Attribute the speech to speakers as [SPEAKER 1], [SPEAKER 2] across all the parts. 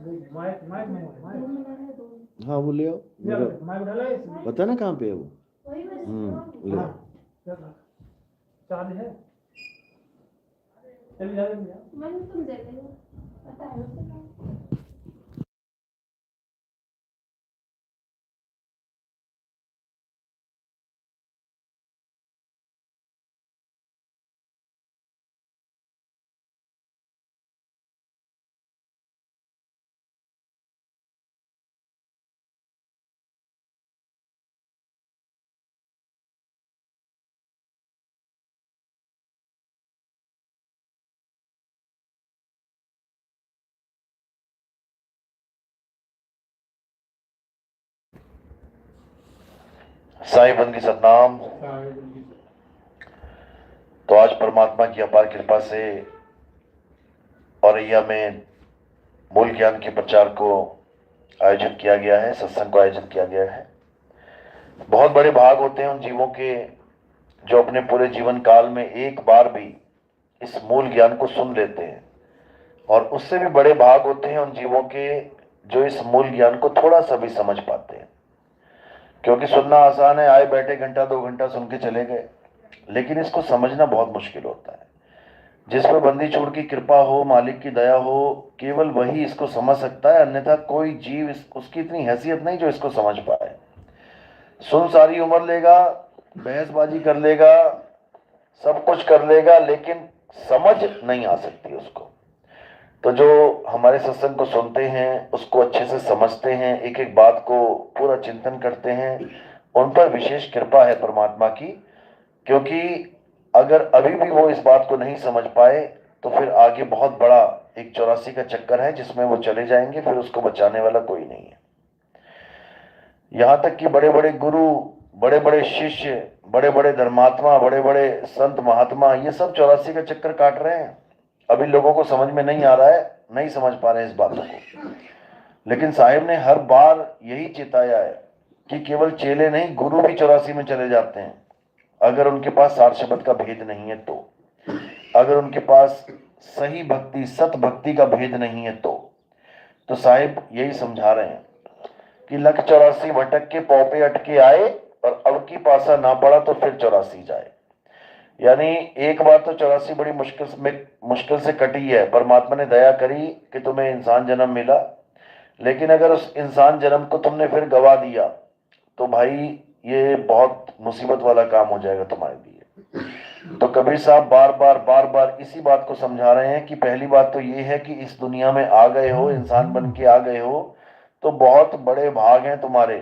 [SPEAKER 1] Mic mic mic
[SPEAKER 2] हाँ वो ले आओ,
[SPEAKER 1] माइक डाला है
[SPEAKER 2] पता ना कहाँ पे है वो। ले आओ।
[SPEAKER 1] चार्ज है चलिए जा रहे हैं
[SPEAKER 3] मैंने तुम दे देगा पता है उससे।
[SPEAKER 4] साईं बंदी सतनाम। तो आज परमात्मा की अपार कृपा से औरैया में मूल ज्ञान के प्रचार को आयोजित किया गया है, सत्संग को आयोजित किया गया है। बहुत बड़े भाग होते हैं उन जीवों के जो अपने पूरे जीवन काल में एक बार भी इस मूल ज्ञान को सुन लेते हैं, और उससे भी बड़े भाग होते हैं उन जीवों के जो इस मूल ज्ञान को थोड़ा सा भी समझ पाते हैं। क्योंकि सुनना आसान है, आए बैठे घंटा 2 घंटा सुन के चले गए, लेकिन इसको समझना बहुत मुश्किल होता है। जिस पर बंदी छोड़ की कृपा हो, मालिक की दया हो, केवल वही इसको समझ सकता है, अन्यथा कोई जीव उसकी इतनी हैसियत नहीं जो इसको समझ पाए। सुन सारी उम्र लेगा, बहसबाजी कर लेगा, सब कुछ कर लेगा, लेकिन समझ नहीं आ सकती उसको। तो जो हमारे सत्संग को सुनते हैं, उसको अच्छे से समझते हैं, एक एक बात को पूरा चिंतन करते हैं, उन पर विशेष कृपा है परमात्मा की। क्योंकि अगर अभी भी वो इस बात को नहीं समझ पाए तो फिर आगे बहुत बड़ा एक 84 का चक्कर है जिसमें वो चले जाएंगे, फिर उसको बचाने वाला कोई नहीं है। यहां तक कि बड़े बड़े गुरु, बड़े बड़े शिष्य, बड़े बड़े धर्मात्मा, बड़े बड़े संत महात्मा, ये सब 84 का चक्कर काट रहे हैं। अभी लोगों को समझ में नहीं आ रहा है, नहीं समझ पा रहे हैं इस बातों को। लेकिन साहिब ने हर बार यही चिताया है कि केवल चेले नहीं, गुरु भी 84 में चले जाते हैं अगर उनके पास सार शब्द का भेद नहीं है तो, अगर उनके पास सही भक्ति, सत भक्ति का भेद नहीं है तो साहिब यही समझा रहे हैं कि लख 84 भटक के पौपे अटके आए, और अब की पासा ना पड़ा तो फिर 84 जाए। यानी एक बार तो 84 बड़ी मुश्किल से कटी है, परमात्मा ने दया करी कि तुम्हें इंसान जन्म मिला, लेकिन अगर उस इंसान जन्म को तुमने फिर गवा दिया तो भाई ये बहुत मुसीबत वाला काम हो जाएगा तुम्हारे लिए। तो कबीर साहब बार बार इसी बात को समझा रहे हैं कि पहली बात तो ये है कि इस दुनिया में आ गए हो, इंसान बन के आ गए हो, तो बहुत बड़े भाग हैं तुम्हारे।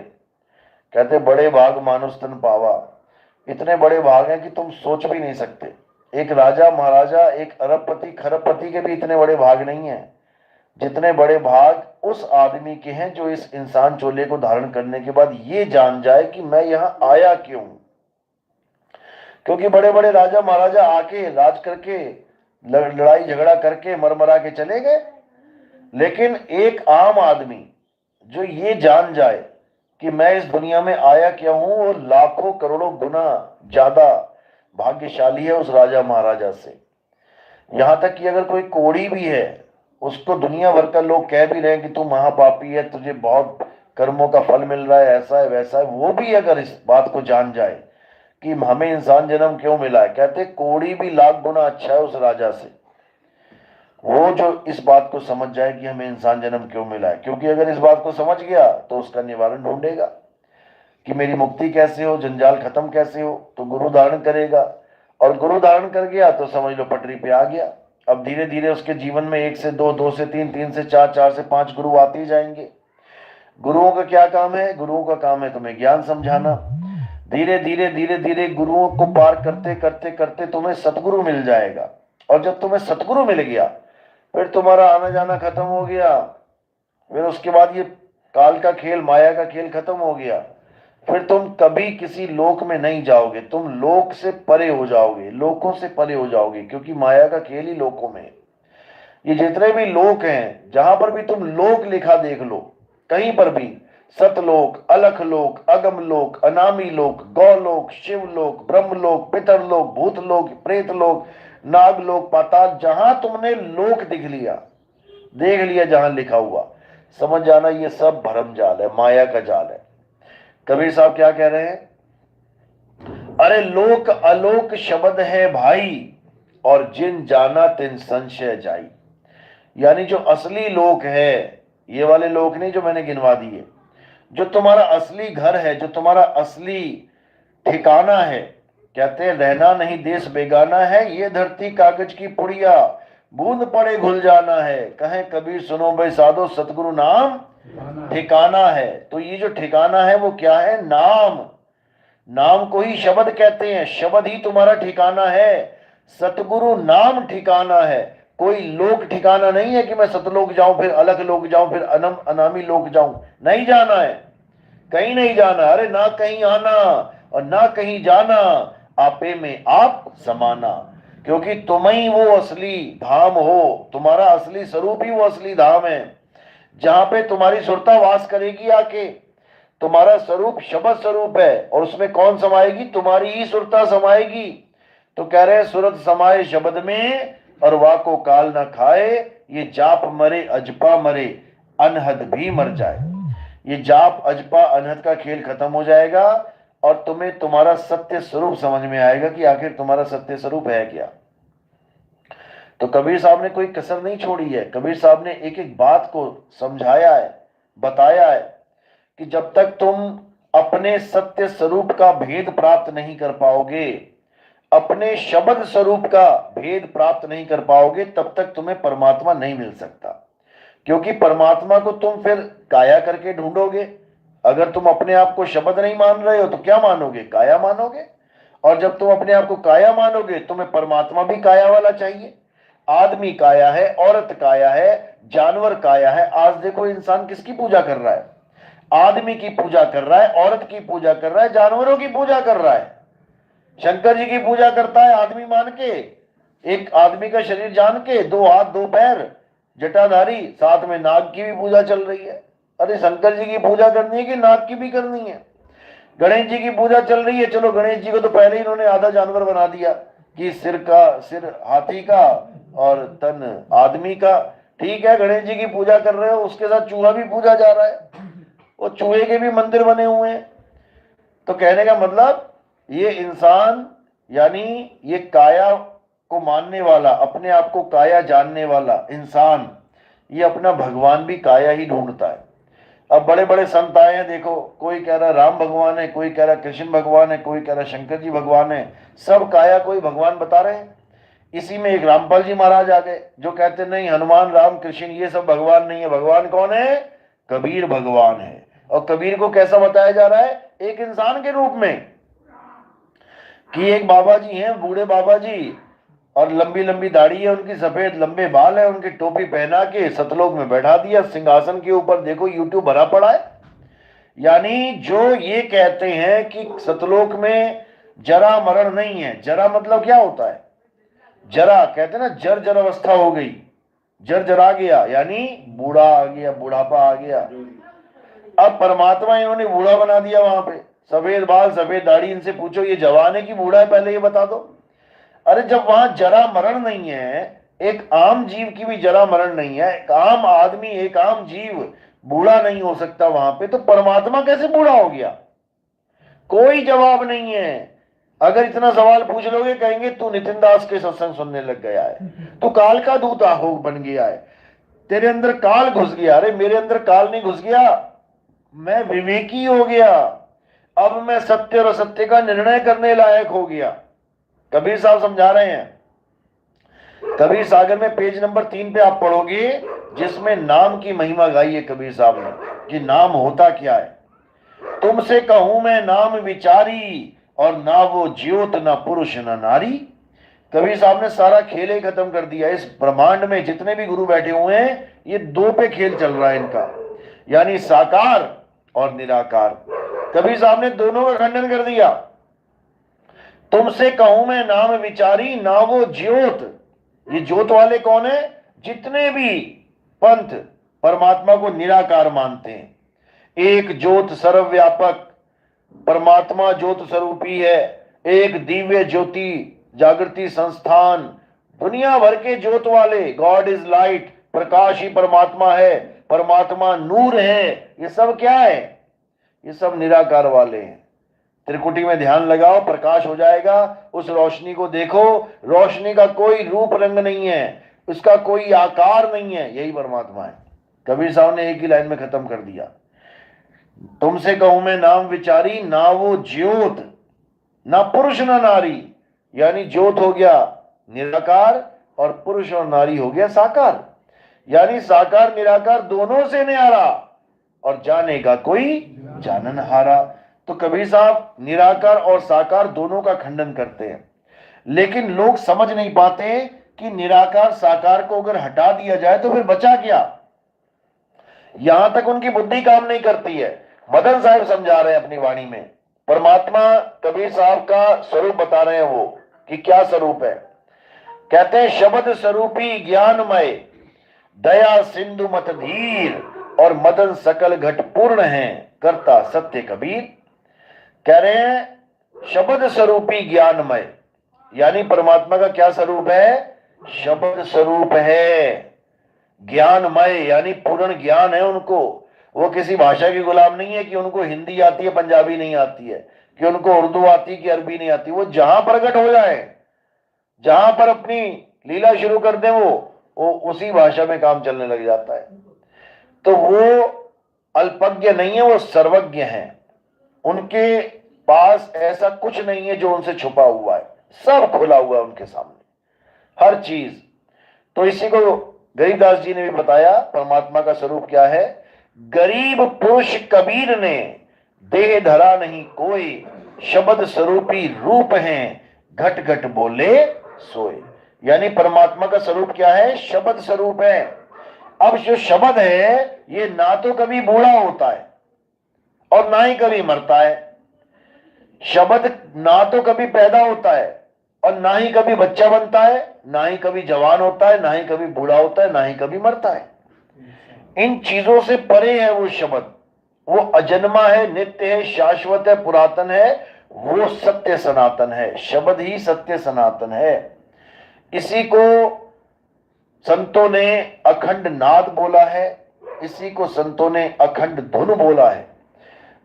[SPEAKER 4] कहते बड़े भाग मानुष तन पावा, इतने बड़े भाग हैं कि तुम सोच भी नहीं सकते। एक राजा महाराजा, एक अरबपति खरबपति के भी इतने बड़े भाग नहीं है जितने बड़े भाग उस आदमी के हैं जो इस इंसान चोले को धारण करने के बाद ये जान जाए कि मैं यहां आया क्यों। क्योंकि बड़े बड़े राजा महाराजा आके राज करके लड़ाई झगड़ा करके मरमरा के चले गए, लेकिन एक आम आदमी जो ये जान जाए कि मैं इस दुनिया में आया क्या हूं, वो लाखों करोड़ों गुना ज्यादा भाग्यशाली है उस राजा महाराजा से। यहां तक कि अगर कोई कोड़ी भी है, उसको दुनिया भर का लोग कह भी रहे हैं कि तू महापापी है, तुझे बहुत कर्मों का फल मिल रहा है, ऐसा है वैसा है, वो भी अगर इस बात को जान जाए कि हमें इंसान जन्म क्यों मिला है, कहते कोड़ी भी लाख गुना अच्छा है उस राजा से। वो जो इस बात को समझ जाए कि हमें इंसान जन्म क्यों मिला है, क्योंकि अगर इस बात को समझ गया तो उसका निवारण ढूंढेगा कि मेरी मुक्ति कैसे हो, जंजाल खत्म कैसे हो, तो गुरु धारण करेगा, और गुरु धारण कर गया तो समझ लो पटरी पे आ गया। अब धीरे धीरे उसके जीवन में 1 से 2, 2 से 3, 3 से 4, 4 से 5 गुरु आते ही जाएंगे। गुरुओं का क्या काम है? गुरुओं का काम है तुम्हें ज्ञान समझाना। धीरे धीरे धीरे धीरे गुरुओं को पार करते करते करते तुम्हें सतगुरु मिल जाएगा, और जब तुम्हें सतगुरु मिल गया फिर तुम्हारा आना जाना खत्म हो गया। फिर उसके बाद ये काल का खेल, माया का खेल खत्म हो गया। फिर तुम कभी किसी लोक में नहीं जाओगे, तुम लोक से परे हो जाओगे, लोकों से परे हो जाओगे, क्योंकि माया का खेल ही लोकों में। ये जितने भी लोक हैं, जहां पर भी तुम लोक लिखा देख लो, कहीं पर भी सतलोक, अलख लोक, अगम लोक, अनामी लोक, गौलोक, शिवलोक, ब्रह्मलोक, पितरलोक, भूतलोक, प्रेतलोक, नागलोक, पाताल, जहां तुमने लोक दिख लिया, देख लिया जहां लिखा हुआ, समझ जाना ये सब भरम जाल है, माया का जाल है। कबीर साहब क्या कह रहे हैं? अरे लोक अलोक शब्द है भाई, और जिन जाना तिन संशय जाई। यानी जो असली लोक है, ये वाले लोक नहीं जो मैंने गिनवा दिए, जो तुम्हारा असली घर है, जो तुम्हारा असली ठिकाना है। कहते हैं रहना नहीं देश बेगाना है, ये धरती कागज की पुड़िया, बूंद पड़े घुल जाना है। कहे कबीर सुनो भाई साधो, सतगुरु नाम ठिकाना है। तो ये जो ठिकाना है वो क्या है? नाम। नाम को ही शब्द कहते हैं, शब्द ही तुम्हारा ठिकाना है। सतगुरु नाम ठिकाना है, कोई लोक ठिकाना नहीं है कि मैं सतलोक जाऊं फिर अलग लोक जाऊं फिर अनामी लोक जाऊं। नहीं जाना है, कहीं नहीं जाना। अरे ना कहीं आना और ना कहीं जाना, आपे में आप समाना। क्योंकि तुम ही वो असली धाम हो, तुम्हारा असली स्वरूप ही वो असली धाम है, जहां पे तुम्हारी सुरता वास करेगी आके। तुम्हारा स्वरूप शब्द स्वरूप है, और उसमें कौन समाएगी? तुम्हारी ही सुरता समाएगी। तो कह रहे हैं सुरत समाए शब्द में, और वाको काल न खाए। ये जाप मरे अजपा मरे, अनहद भी मर जाए। ये जाप अजपा अनहद का खेल खत्म हो जाएगा, और तुम्हें तुम्हारा सत्य स्वरूप समझ में आएगा कि आखिर तुम्हारा सत्य स्वरूप है क्या। तो कबीर साहब ने कोई कसर नहीं छोड़ी है। कबीर साहब ने एक एक बात को समझाया है, बताया है कि जब तक तुम अपने सत्य स्वरूप का भेद प्राप्त नहीं कर पाओगे, अपने शब्द स्वरूप का भेद प्राप्त नहीं कर पाओगे, तब तक तुम्हें परमात्मा नहीं मिल सकता। क्योंकि परमात्मा को तुम फिर काया करके ढूंढोगे। अगर तुम अपने आप को शब्द नहीं मान रहे हो तो क्या मानोगे? काया मानोगे। और जब तुम अपने आप को काया मानोगे, तुम्हें परमात्मा भी काया वाला चाहिए। आदमी काया है, औरत काया है, जानवर काया है। आज देखो इंसान किसकी पूजा कर रहा है? आदमी की पूजा कर रहा है, औरत की पूजा कर रहा है, जानवरों की पूजा कर रहा है। शंकर जी की पूजा करता है आदमी मान के, एक आदमी का शरीर जान के, 2 हाथ 2 पैर, जटाधारी, साथ में नाग की भी पूजा चल रही है। अरे शंकर जी की पूजा करनी है कि नाग की भी करनी है? गणेश जी की पूजा चल रही है, चलो गणेश जी को तो पहले ही इन्होंने आधा जानवर बना दिया कि सिर हाथी का और तन आदमी का। ठीक है, गणेश जी की पूजा कर रहे हो, उसके साथ चूहा भी पूजा जा रहा है, वो चूहे के भी मंदिर बने हुए हैं। तो कहने का मतलब ये इंसान, यानी ये काया को मानने वाला, अपने आप को काया जानने वाला इंसान, ये अपना भगवान भी काया ही ढूंढता है। अब बड़े बड़े संत आए हैं, देखो, कोई कह रहा राम भगवान है, कोई कह रहा कृष्ण भगवान है, कोई कह रहा शंकर जी भगवान है। सब काया कोई भगवान बता रहे हैं। इसी में एक रामपाल जी महाराज आ गए जो कहते नहीं, हनुमान राम कृष्ण ये सब भगवान नहीं है। भगवान कौन है? कबीर भगवान है। और कबीर को कैसा बताया जा रहा है? एक इंसान के रूप में, कि एक बाबा जी हैं, बूढ़े बाबा जी, और लंबी लंबी दाढ़ी है उनकी, सफेद लंबे बाल है उनके, टोपी पहना के सतलोक में बैठा दिया सिंहासन के ऊपर। देखो यूट्यूब भरा पड़ा है। यानी जो ये कहते हैं कि सतलोक में जरा मरण नहीं है। जरा मतलब क्या होता है? जरा कहते हैं ना, जर अवस्था हो गई, जरा गया, यानी बूढ़ा आ गया, बुढ़ापा आ गया। अब परमात्मा इन्होंने बूढ़ा बना दिया वहां पे, सफेद बाल सफेद दाढ़ी। इनसे पूछो ये जवान है कि बूढ़ा है, पहले ये बता दो। अरे जब वहां जरा मरण नहीं है, एक आम जीव की भी जरा मरण नहीं है, एक आम आदमी, एक आम जीव बूढ़ा नहीं हो सकता वहां पे, तो परमात्मा कैसे बूढ़ा हो गया? कोई जवाब नहीं है। अगर इतना सवाल पूछ लोगे, कहेंगे तू नितिन दास के सत्संग सुनने लग गया है, तू काल का दूत हो बन गया है, तेरे अंदर काल घुस गया। अरे मेरे अंदर काल नहीं घुस गया, मैं विवेकी हो गया। अब मैं सत्य और असत्य का निर्णय करने लायक हो गया। कबीर साहब समझा रहे हैं। कबीर सागर में पेज नंबर 3 पे आप पढ़ोगे, जिसमें नाम की महिमा गाई है कबीर साहब ने, कि नाम होता क्या है। तुमसे कहूं मैं नाम विचारी, और ना वो ज्योत ना पुरुष ना नारी। कबीर साहब ने सारा खेल ही खत्म कर दिया। इस ब्रह्मांड में जितने भी गुरु बैठे हुए हैं, ये 2 पे खेल चल रहा है इनका, यानी साकार और निराकार। कबीर साहब ने दोनों का खंडन कर दिया। तुमसे कहूं मैं नाम विचारी, ना वो ज्योत। ये ज्योत वाले कौन है? जितने भी पंथ परमात्मा को निराकार मानते हैं। एक ज्योत सर्वव्यापक, परमात्मा ज्योत स्वरूपी है। एक दिव्य ज्योति जागृति संस्थान, दुनिया भर के ज्योत वाले, गॉड इज लाइट, प्रकाश ही परमात्मा है, परमात्मा नूर है, ये सब क्या है? ये सब निराकार वाले हैं। त्रिकुटी में ध्यान लगाओ, प्रकाश हो जाएगा। उस रोशनी को देखो, रोशनी का कोई रूप रंग नहीं है, उसका कोई आकार नहीं है, यही परमात्मा है। कबीर साहब ने एक ही लाइन में खत्म कर दिया, तुमसे कहूं मैं नाम विचारी, ना वो ज्योत ना पुरुष ना नारी। यानी ज्योत हो गया निराकार और पुरुष और नारी हो गया साकार। यानी साकार निराकार दोनों से न्यारा और जाने का कोई जानन हारा। तो कबीर साहब निराकार और साकार दोनों का खंडन करते हैं, लेकिन लोग समझ नहीं पाते कि निराकार साकार को अगर हटा दिया जाए तो फिर बचा क्या। यहां तक उनकी बुद्धि काम नहीं करती है। मदन साहब समझा रहे हैं अपनी वाणी में, परमात्मा कबीर साहब का स्वरूप बता रहे हैं वो कि क्या स्वरूप है। कहते हैं शब्द स्वरूपी ज्ञानमय, दया सिंधु मत धीर, और मदन सकल घट पूर्ण है, करता सत्य कबीर। कह रहे हैं शब्द स्वरूपी ज्ञानमय, यानी परमात्मा का क्या स्वरूप है? शब्द स्वरूप है। ज्ञानमय यानी पूर्ण ज्ञान है उनको। वो किसी भाषा के गुलाम नहीं है कि उनको हिंदी आती है पंजाबी नहीं आती है, कि उनको उर्दू आती कि अरबी नहीं आती। वो जहां प्रकट हो जाए, जहां पर अपनी लीला शुरू कर दे, वो उसी भाषा में काम चलने लग जाता है। तो वो अल्पज्ञ नहीं है, वो सर्वज्ञ है। उनके पास ऐसा कुछ नहीं है जो उनसे छुपा हुआ है, सब खुला हुआ है उनके सामने, हर चीज। तो इसी को गरीबदास जी ने भी बताया परमात्मा का स्वरूप क्या है। गरीब पुरुष कबीर ने देह धरा नहीं कोई, शब्द स्वरूपी रूप हैं, घट घट बोले सोए। यानी परमात्मा का स्वरूप क्या है? शब्द स्वरूप है। अब जो शब्द है ये ना तो कभी बूढ़ा होता है और ना ही कभी मरता है। शब्द ना तो कभी पैदा होता है और ना ही कभी बच्चा बनता है, ना ही कभी जवान होता है, ना ही कभी बूढ़ा होता है, ना ही कभी मरता है। इन चीजों से परे है वो शब्द। वो अजन्मा है, नित्य है, शाश्वत है, पुरातन है, वो सत्य सनातन है। शब्द ही सत्य सनातन है। इसी को संतों ने अखंड नाद बोला है, इसी को संतों ने अखंड धुन बोला है।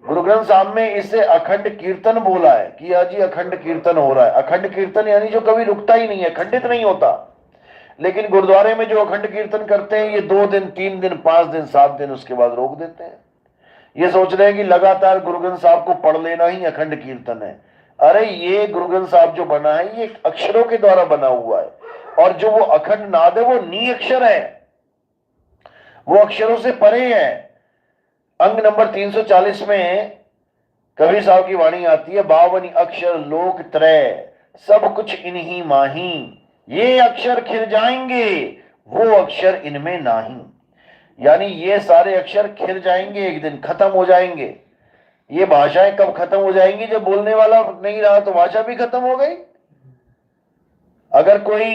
[SPEAKER 4] गुरु ग्रंथ साहब में इसे अखंड कीर्तन बोला है कि आज ही अखंड कीर्तन हो रहा है। अखंड कीर्तन यानी जो कभी रुकता ही नहीं है, खंडित नहीं होता। लेकिन गुरुद्वारे में जो अखंड कीर्तन करते हैं ये 2 दिन 3 दिन 5 दिन 7 दिन उसके बाद रोक देते हैं। ये सोच रहे हैं कि लगातार गुरु ग्रंथ साहब को पढ़ लेना ही अखंड कीर्तन है। अरे ये गुरु ग्रंथ साहब जो बना है ये अक्षरों के द्वारा बना हुआ है, और जो वो अखंड नाद है वो नी अक्षर है, वो अक्षरों से परे है। अंग नंबर 340 में कबीर साहब की वाणी आती है, 52 अक्षर लोक त्रय, सब कुछ इन्हीं माही, ये अक्षर खिल जाएंगे वो अक्षर इनमें नाही। यानी ये सारे अक्षर खिल जाएंगे, एक दिन खत्म हो जाएंगे। ये भाषाएं कब खत्म हो जाएंगी? जब बोलने वाला नहीं रहा तो भाषा भी खत्म हो गई। अगर कोई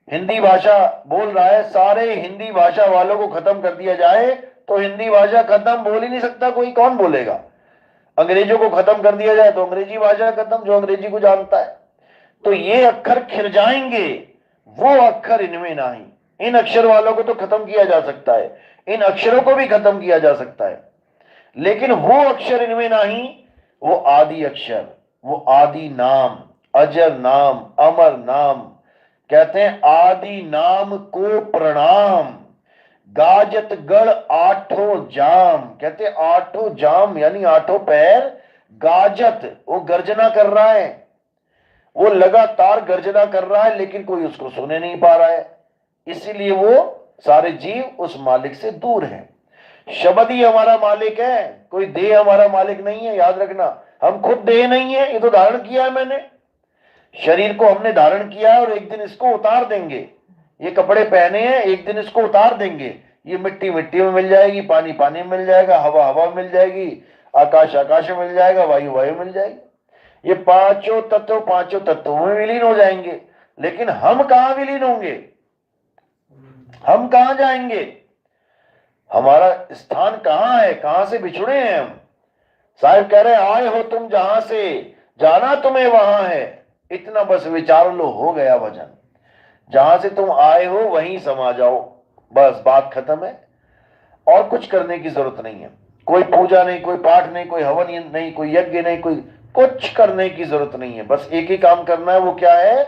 [SPEAKER 4] हिंदी भाषा बोल रहा है, सारे हिंदी भाषा वालों को खत्म कर दिया जाए तो हिंदी भाषा खत्म बोल ही नहीं सकता कोई, कौन बोलेगा? अंग्रेजों को खत्म कर दिया जाए तो अंग्रेजी भाषा खत्म, जो अंग्रेजी को जानता है। तो ये अक्षर खिल जाएंगे वो अक्षर इनमें नहीं। इन अक्षर वालों को तो खत्म किया जा सकता है, इन अक्षरों को भी खत्म किया जा सकता है, लेकिन वो अक्षर इनमें नहीं, वो आदि अक्षर, वो आदि नाम, अजर नाम, अमर नाम। कहते हैं आदि नाम को प्रणाम, गाजत गढ़ आठों जाम। कहते हैं आठों जाम यानी आठों पैर, गाजत वो गर्जना कर रहा है, वो लगातार गर्जना कर रहा है, लेकिन कोई उसको सुने नहीं पा रहा है। इसीलिए वो सारे जीव उस मालिक से दूर हैं। शब्द ही हमारा मालिक है, कोई देह हमारा मालिक नहीं है। याद रखना, हम खुद देह नहीं है, ये तो धारण किया है मैंने, शरीर को हमने धारण किया है और एक दिन इसको उतार देंगे। ये कपड़े पहने हैं, एक दिन इसको उतार देंगे। ये मिट्टी मिट्टी में मिल जाएगी, पानी पानी में मिल जाएगा, हवा हवा में मिल जाएगी, आकाश आकाश में मिल जाएगा, वायु वायु मिल जाएगी। ये पांचों तत्वों में विलीन हो जाएंगे। लेकिन हम कहां विलीन होंगे? हम कहां जाएंगे? हमारा स्थान कहां है? कहां से बिछुड़े हैं हम? साहिब कह रहे आए हो तुम जहां से, जाना तुम्हें वहां है, इतना बस विचार लो हो गया भजन। जहां से तुम आए हो वहीं समा जाओ। बस बात खत्म है। और कुछ करने की जरूरत नहीं है, कोई पूजा नहीं, कोई पाठ नहीं, कोई हवन नहीं, कोई यज्ञ नहीं, कोई कुछ करने की जरूरत नहीं है। बस एक ही काम करना है, वो क्या है?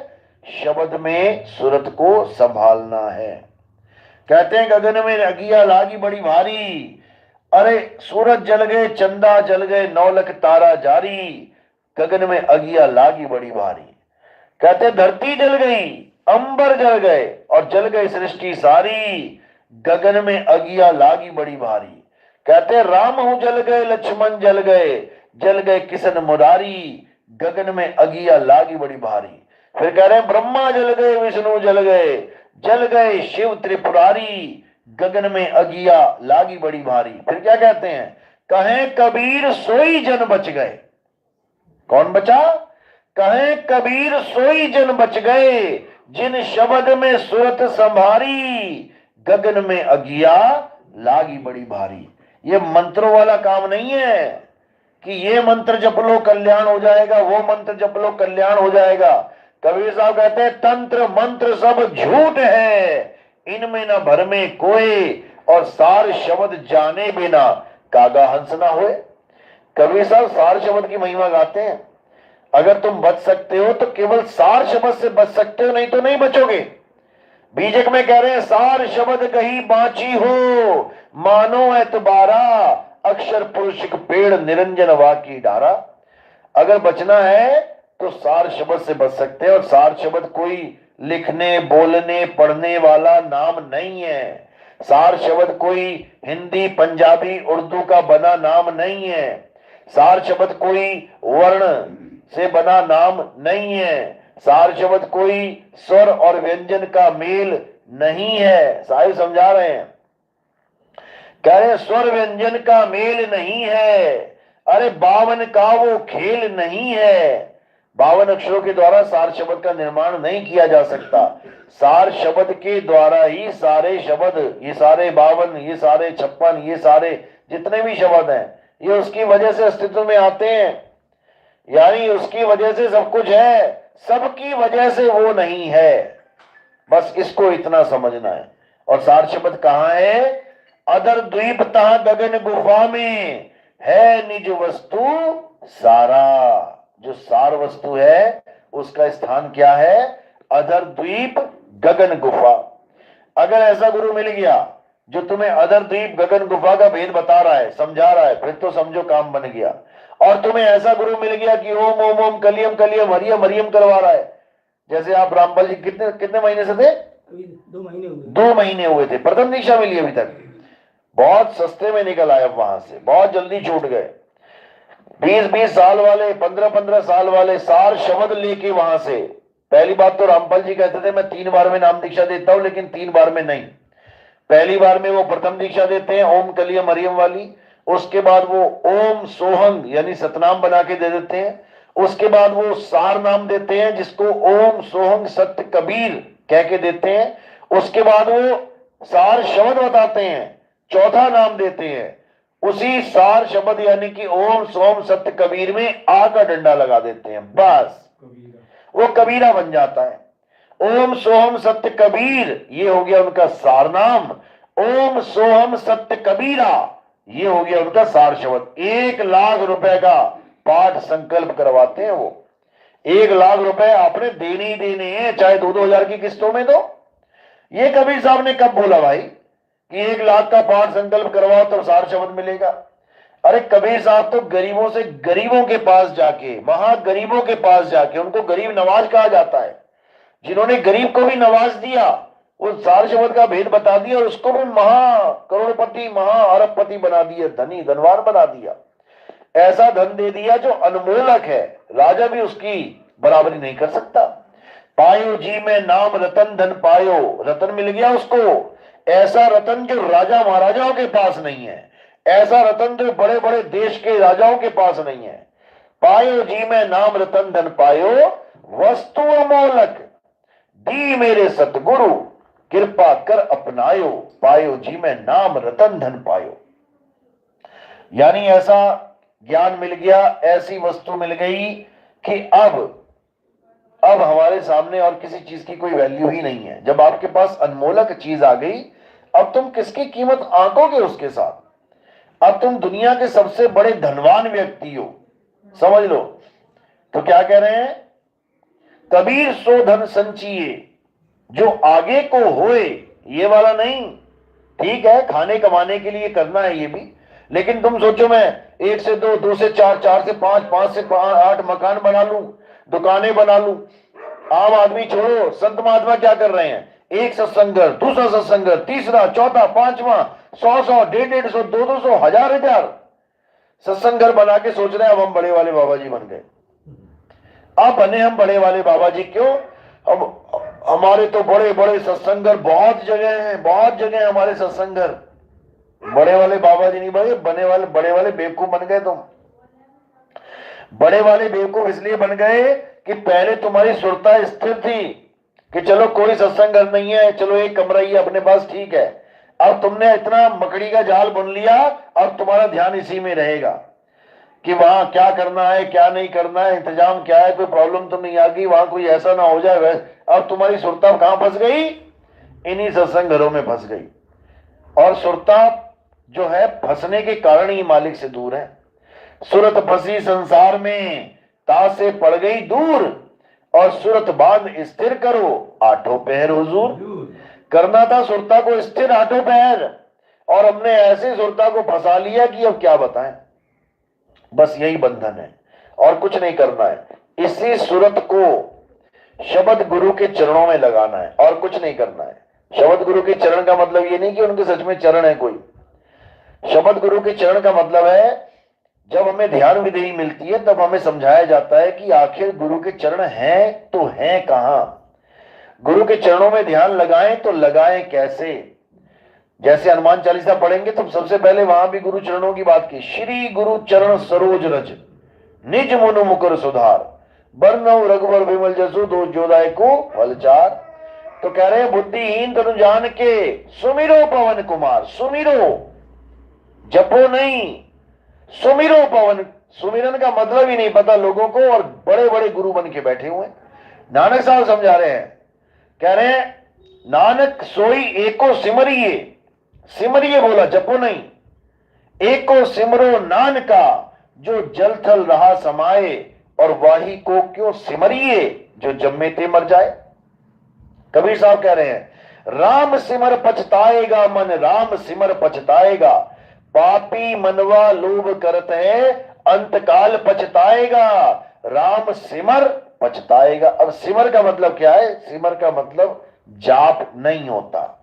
[SPEAKER 4] शब्द में सूरत को संभालना है। कहते हैं गगन में अगिया लागी बड़ी भारी, अरे सूरज जल गए, चंदा जल गए, 9 लाख तारा जारी, गगन में अगिया लागी बड़ी भारी। कहते धरती जल गई, अंबर जल गए और जल गई सृष्टि सारी, गगन में अगिया लागी बड़ी भारी। कहते राम हूं जल गए, लक्ष्मण जल गए किशन मुरारी, गगन में अगिया लागी बड़ी भारी। फिर कह रहे हैं ब्रह्मा जल गए, विष्णु जल गए शिव त्रिपुरारी, गगन में अगिया लागी बड़ी भारी। फिर क्या कहते हैं? कहें कबीर सोई जन बच गए। कौन बचा? कहें कबीर सोई जन बच गए, जिन शब्द में सूरत संभारी, गगन में अगिया लागी बड़ी भारी। ये मंत्रों वाला काम नहीं है कि ये मंत्र जप लो कल्याण हो जाएगा, वो मंत्र जप लो कल्याण हो जाएगा। कबीर साहब कहते हैं तंत्र मंत्र सब झूठ है, इनमें न भर में कोई, और सार शब्द जाने बिना कागा हंस ना होए। कबीर साहब सार शब्द की महिमा गाते हैं। अगर तुम बच सकते हो तो केवल सार शब्द से बच सकते हो, नहीं तो नहीं बचोगे। बीजक में कह रहे हैं सार शब्द कहीं बाची हो, मानो एतबारा, अक्षर पुरुषिक पेड़ निरंजन वाकी डारा। अगर बचना है तो सार शब्द से बच सकते हैं, और सार शब्द कोई लिखने बोलने पढ़ने वाला नाम नहीं है। सार शब्द कोई हिंदी पंजाबी उर्दू का बना नाम नहीं है। सार शब्द कोई वर्ण से बना नाम नहीं है। सार शब्द कोई स्वर और व्यंजन का मेल नहीं है। साहिब समझा रहे हैं, कह रहे स्वर व्यंजन का मेल नहीं है, अरे 52 का वो खेल नहीं है। 52 अक्षरों के द्वारा सार शब्द का निर्माण नहीं किया जा सकता। सार शब्द के द्वारा ही सारे शब्द, ये सारे 52, ये सारे 56, ये सारे जितने भी शब्द हैं, ये उसकी वजह से अस्तित्व में आते हैं। यानी उसकी वजह से सब कुछ है, सबकी वजह से वो नहीं है। बस इसको इतना समझना है। और सार शब्द कहाँ है? अदर द्वीप तहा गगन गुफा में है निज वस्तु सारा। जो सार वस्तु है उसका स्थान क्या है? अदर द्वीप गगन गुफा। अगर ऐसा गुरु मिल गया जो तुम्हें अदर द्वीप गगन गुफा का भेद बता रहा है, समझा रहा है, फिर तो समझो काम बन गया। और तुम्हें ऐसा गुरु मिल गया कि ओम ओम ओम कलियम कलियम हरियम हरियम करवा रहा है, जैसे आप रामपाल जी कितने महीने से थे? 2 महीने हुए थे। प्रथम दीक्षा मिली अभी तक, बहुत सस्ते में निकल आए, वहां से बहुत जल्दी छूट गए। 20-20 साल वाले, 15-15 साल वाले सार शब्द लेके वहां से। पहली बात तो रामपाल जी कहते थे मैं 3 बार में नाम दीक्षा देता हूं, लेकिन 3 बार में नहीं। पहली बार में वो प्रथम दीक्षा देते हैं ओम कलियम हरियम वाली, उसके बाद वो ओम सोहंग यानी सतनाम बना के दे देते हैं, उसके बाद वो सार नाम देते हैं जिसको ओम सोहंग सत्य कबीर कह के देते हैं, उसके बाद वो सार शब्द बताते हैं, चौथा नाम देते हैं, उसी सार शब्द यानी कि ओम सोम सत्य कबीर में आ का डंडा लगा देते हैं, बस वो कबीरा बन जाता है। ओम सोहम सत्य कबीर ये हो गया उनका सार नाम, ओम सोहम सत्य कबीरा ये हो गया उनका सार शब्द। 1 लाख रुपए का पाठ संकल्प करवाते हैं वो। 1 लाख रुपए आपने देने ही देने हैं, चाहे 2-2 हजार की किस्तों में दो। ये कबीर साहब ने कब बोला भाई कि 1 लाख का पाठ संकल्प करवाओ तो सार शब्द मिलेगा? अरे कबीर साहब तो गरीबों से गरीबों के पास जाके, महागरीबों के पास जाके, उनको गरीब नवाज कहा जाता है, जिन्होंने गरीब को भी नवाज दिया, वो सार शब्द का भेद बता दिया और उसको भी महा करोड़पति महा अरबपति बना दिया, धनी धनवान बना दिया। ऐसा धन दे दिया जो अनमोलक है, राजा भी उसकी बराबरी नहीं कर सकता। पायो जी में नाम रतन धन पायो, रतन मिल गया उसको, ऐसा रतन जो राजा महाराजाओं के पास नहीं है, ऐसा रतन जो बड़े बड़े देश के राजाओं के पास नहीं है। पायो जी में नाम रतन धन पायो, वस्तु अमोलक दी मेरे सतगुरु, कृपा कर अपनायो, पायो जी में नाम रतन धन पायो। यानी ऐसा ज्ञान मिल गया, ऐसी वस्तु मिल गई कि अब हमारे सामने और किसी चीज की कोई वैल्यू ही नहीं है। जब आपके पास अनमोलक चीज आ गई, अब तुम किसकी कीमत आंकोगे उसके साथ? अब तुम दुनिया के सबसे बड़े धनवान व्यक्ति हो, समझ लो। तो क्या कह रहे हैं? कबीर सो धन संचिए जो आगे को होए, ये वाला नहीं। ठीक है, खाने कमाने के लिए करना है ये भी, लेकिन तुम सोचो मैं 1 से 2, 2 से 4, 4 से 5, 5 से 8 मकान बना लूं, दुकानें बना लूं। आम आदमी छोड़ो, संत महात्मा क्या कर रहे हैं? एक सत्संग, दूसरा सत्संग, तीसरा, चौथा, पांचवा, 100, 150, 200, 1000 सत्संग घर बना के सोच रहे हैं अब हम बड़े वाले बाबा जी बन गए। अब बने हम बड़े वाले बाबा जी क्यों? अब हमारे तो बड़े बड़े सत्संग घर बहुत जगह हैं, बहुत जगह हमारे सत्संग घर। बड़े वाले बाबा जी नहीं बने, बड़े वाले बेवकूफ बन गए तुम। बड़े वाले बेवकूफ इसलिए बन गए कि पहले तुम्हारी सुरता स्थिर थी कि चलो कोई सत्संग घर नहीं है, चलो एक कमरा ही है अपने पास, ठीक है। अब तुमने इतना मकड़ी का जाल बुन लिया, अब तुम्हारा ध्यान इसी में रहेगा कि वहां क्या करना है, क्या नहीं करना है, इंतजाम क्या है, कोई प्रॉब्लम तो नहीं आ गई, वहां कोई ऐसा ना हो जाए वैसे। अब तुम्हारी सुरता कहां फंस गई? इन्हीं सत्संग घरों में फंस गई। और सुरता जो है फंसने के कारण ही मालिक से दूर है। सुरत फंसी संसार में, ता से पड़ गई दूर, और सुरत बांध स्थिर करो, आठों पहर हुजूर। करना था सुरता को स्थिर, आठों पहर, और हमने ऐसे सुरता को फंसा लिया कि अब क्या बताएं। बस यही बंधन है और कुछ नहीं करना है। इसी सुरत को शब्द गुरु के चरणों में लगाना है और कुछ नहीं करना है। शब्द गुरु के चरण का मतलब ये नहीं कि उनके सच में चरण है कोई। शब्द गुरु के चरण का मतलब है जब हमें ध्यान विधि मिलती है तब हमें समझाया जाता है कि आखिर गुरु के चरण हैं तो हैं कहां। गुरु के चरणों में ध्यान लगाएं तो लगाएं कैसे? जैसे हनुमान चालीसा पढ़ेंगे तो सबसे पहले वहां भी गुरु चरणों की बात की। श्री गुरु चरण सरोज रज निज मनु मुकुर सुधार, बरनऊ रघुवर विमल जसु दो जोदाय को फलचार। तो कह रहे हैं बुद्धिहीन तनु जान के सुमिरो पवन कुमार। सुमिरो, जपो नहीं, सुमिरो पवन। सुमिरन का मतलब ही नहीं पता लोगों को और बड़े बड़े गुरु बन के बैठे हुए। नानक साहब समझा रहे हैं, कह रहे हैं नानक सोई एको सिमरिए। सिमरिए बोला, जपो नहीं। एको सिमरो नान का जो जल थल रहा समाये, और वाही को क्यों सिमरिए जो जम्मे ते मर जाए। कबीर साहब कह रहे हैं राम सिमर पछताएगा मन, राम सिमर पछताएगा, पापी मनवा लोभ करत है अंतकाल पछताएगा। राम सिमर पछताएगा। अब सिमर का मतलब क्या है? सिमर का मतलब जाप नहीं होता।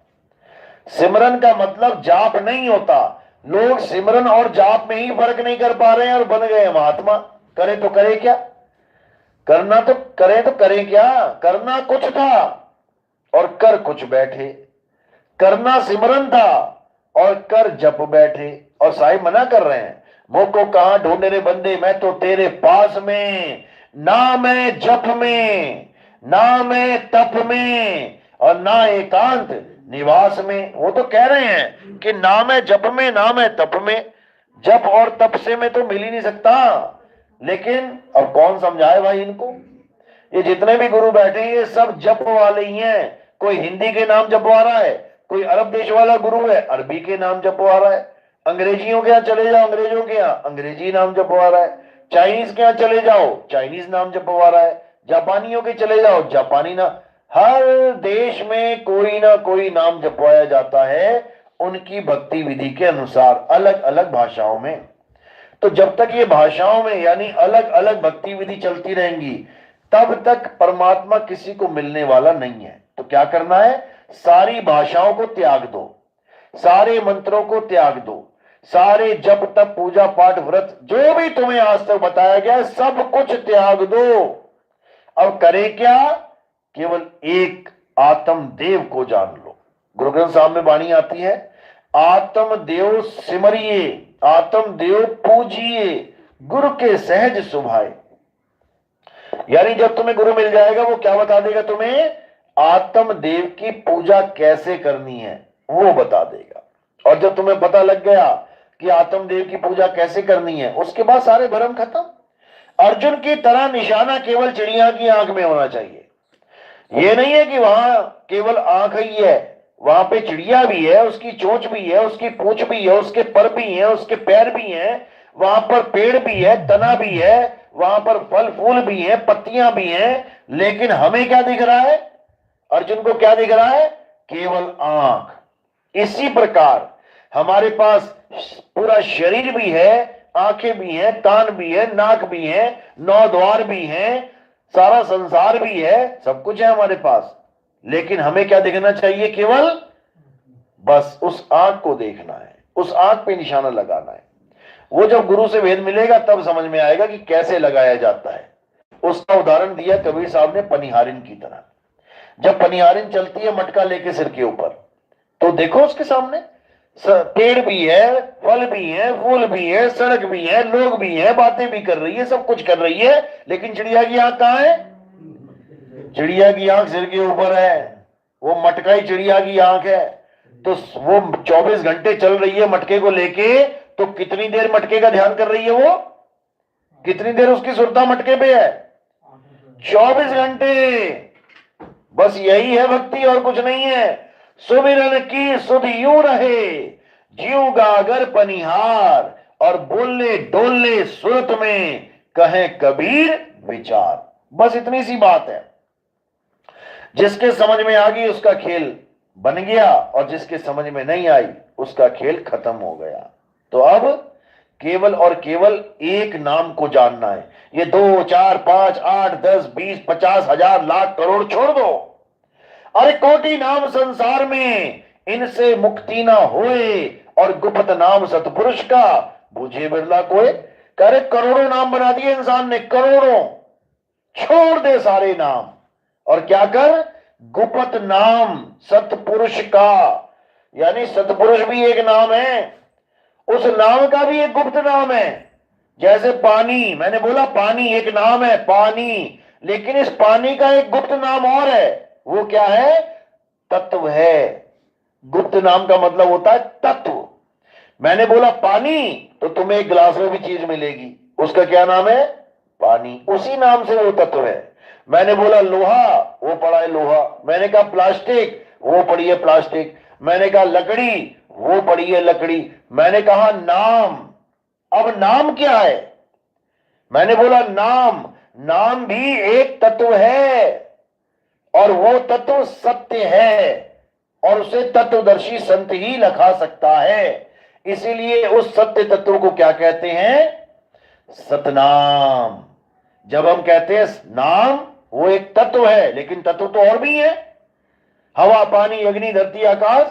[SPEAKER 4] सिमरन का मतलब जाप नहीं होता। लोग सिमरन और जाप में ही फर्क नहीं कर पा रहे हैं और बन गए महात्मा। करे तो करे क्या? करना तो करे क्या? करना कुछ था और कर कुछ बैठे। करना सिमरन था और कर जप बैठे। और साहिब मना कर रहे हैं, मुझको कहां ढूंढे रे बंदे, मैं तो तेरे पास में, ना मैं जप में, ना मैं तप में, और ना एकांत निवास में। वो तो कह रहे हैं कि ना मैं जप में, ना मैं तप में। जप और तप से मैं तो मिल ही नहीं सकता। लेकिन अब कौन समझाए भाई इनको? ये जितने भी गुरु बैठे हैं ये सब जप वाले ही हैं। कोई हिंदी के नाम जपवा रहा है, कोई अरब देश वाला गुरु है अरबी के नाम जपवा रहा है, अंग्रेजियों के यहाँ चले जाओ अंग्रेजों के यहाँ अंग्रेजी नाम जपवा रहा है, चाइनीज के यहाँ चले जाओ चाइनीज नाम जपवा रहा है, जापानियों के चले जाओ जापानी नाम। हर देश में कोई ना कोई नाम जपवाया जाता है उनकी भक्ति विधि के अनुसार, अलग अलग भाषाओं में। तो जब तक ये भाषाओं में यानी अलग अलग भक्ति विधि चलती रहेंगी तब तक परमात्मा किसी को मिलने वाला नहीं है। तो क्या करना है? सारी भाषाओं को त्याग दो, सारे मंत्रों को त्याग दो, सारे जप तप पूजा पाठ व्रत जो भी तुम्हें आज तक बताया गया सब कुछ त्याग दो। अब करे क्या? केवल एक आत्म देव को जान लो। गुरु ग्रंथ साहब में वाणी आती है, आत्म देव सिमरिए, आत्म देव पूजिए, गुरु के सहज सुभाए। यानी जब तुम्हें गुरु मिल जाएगा वो क्या बता देगा तुम्हें? आत्म देव की पूजा कैसे करनी है वो बता देगा। और जब तुम्हें पता लग गया कि आत्म देव की पूजा कैसे करनी है उसके बाद सारे भ्रम खत्म। अर्जुन की तरह निशाना केवल चिड़िया की आंख में होना चाहिए। ये नहीं है कि वहां केवल आंख ही है, वहां पे चिड़िया भी है, उसकी चोंच भी है, उसकी पूंछ भी है, उसके पर भी है, उसके पैर भी हैं, वहां पर पेड़ भी है, तना भी है, वहां पर फल फूल भी है, पत्तियां भी हैं, लेकिन हमें क्या दिख रहा है? अर्जुन को क्या दिख रहा है? केवल आंख। इसी प्रकार हमारे पास पूरा शरीर भी है, आंखें भी हैं, कान भी है, नाक भी है, 9 द्वार भी हैं, सारा संसार भी है, सब कुछ है हमारे पास, लेकिन हमें क्या देखना चाहिए? केवल बस उस आंख को देखना है, उस आंख पे निशाना लगाना है। वो जब गुरु से भेद मिलेगा तब समझ में आएगा कि कैसे लगाया जाता है। उसका उदाहरण दिया कबीर साहब ने पनिहारिन की तरह। जब पनिहारिन चलती है मटका लेके सिर के ऊपर, तो देखो उसके सामने पेड़ भी है, फल भी है, फूल भी है, सड़क भी है, लोग भी हैं, बातें भी कर रही है, सब कुछ कर रही है, लेकिन चिड़िया की आंख कहां है? चिड़िया की आंख सिर के ऊपर है, वो मटका ही चिड़िया की आंख है। तो वो 24 घंटे चल रही है मटके को लेके, तो कितनी देर मटके का ध्यान कर रही है वो? कितनी देर उसकी सुरता मटके पे है? 24 घंटे। बस यही है भक्ति, और कुछ नहीं है। सुमिरन की सुध यूं रहे, जीव गागर पनिहार, और बोले डोले सुरत में, कहे कबीर विचार। बस इतनी सी बात है। जिसके समझ में आ गई उसका खेल बन गया, और जिसके समझ में नहीं आई उसका खेल खत्म हो गया। तो अब केवल और केवल एक नाम को जानना है। ये 2, 4, 5, 8, 10, 20, 50, 1000, लाख, करोड़ छोड़ दो। अरे कोटि नाम संसार में, इनसे मुक्ति ना होए, और गुप्त नाम सतपुरुष का बुझे बिरला कोई। करे करोड़ों नाम बना दिए इंसान ने, करोड़ों। छोड़ दे सारे नाम, और क्या कर? गुप्त नाम सतपुरुष का, यानी सतपुरुष भी एक नाम है, उस नाम का भी एक गुप्त नाम है। जैसे पानी, मैंने बोला पानी एक नाम है, पानी, लेकिन इस पानी का एक गुप्त नाम और है। वो क्या है? तत्व है। गुप्त नाम का मतलब होता है तत्व। मैंने बोला पानी, तो तुम्हें एक गिलास में भी चीज मिलेगी, उसका क्या नाम है? पानी। उसी नाम से वो तत्व है। मैंने बोला लोहा, वो पड़ा है लोहा। मैंने कहा प्लास्टिक, वो पड़ी है प्लास्टिक। मैंने कहा लकड़ी, वो पड़ी है लकड़ी। मैंने कहा नाम, अब नाम क्या है? मैंने बोला नाम, नाम भी एक तत्व है, और वो तत्व सत्य है, और उसे तत्वदर्शी संत ही लखा सकता है। इसीलिए उस सत्य तत्व को क्या कहते हैं? सतनाम। जब हम कहते हैं नाम, वो एक तत्व है, लेकिन तत्व तो और भी है, हवा, पानी, अग्नि, धरती, आकाश।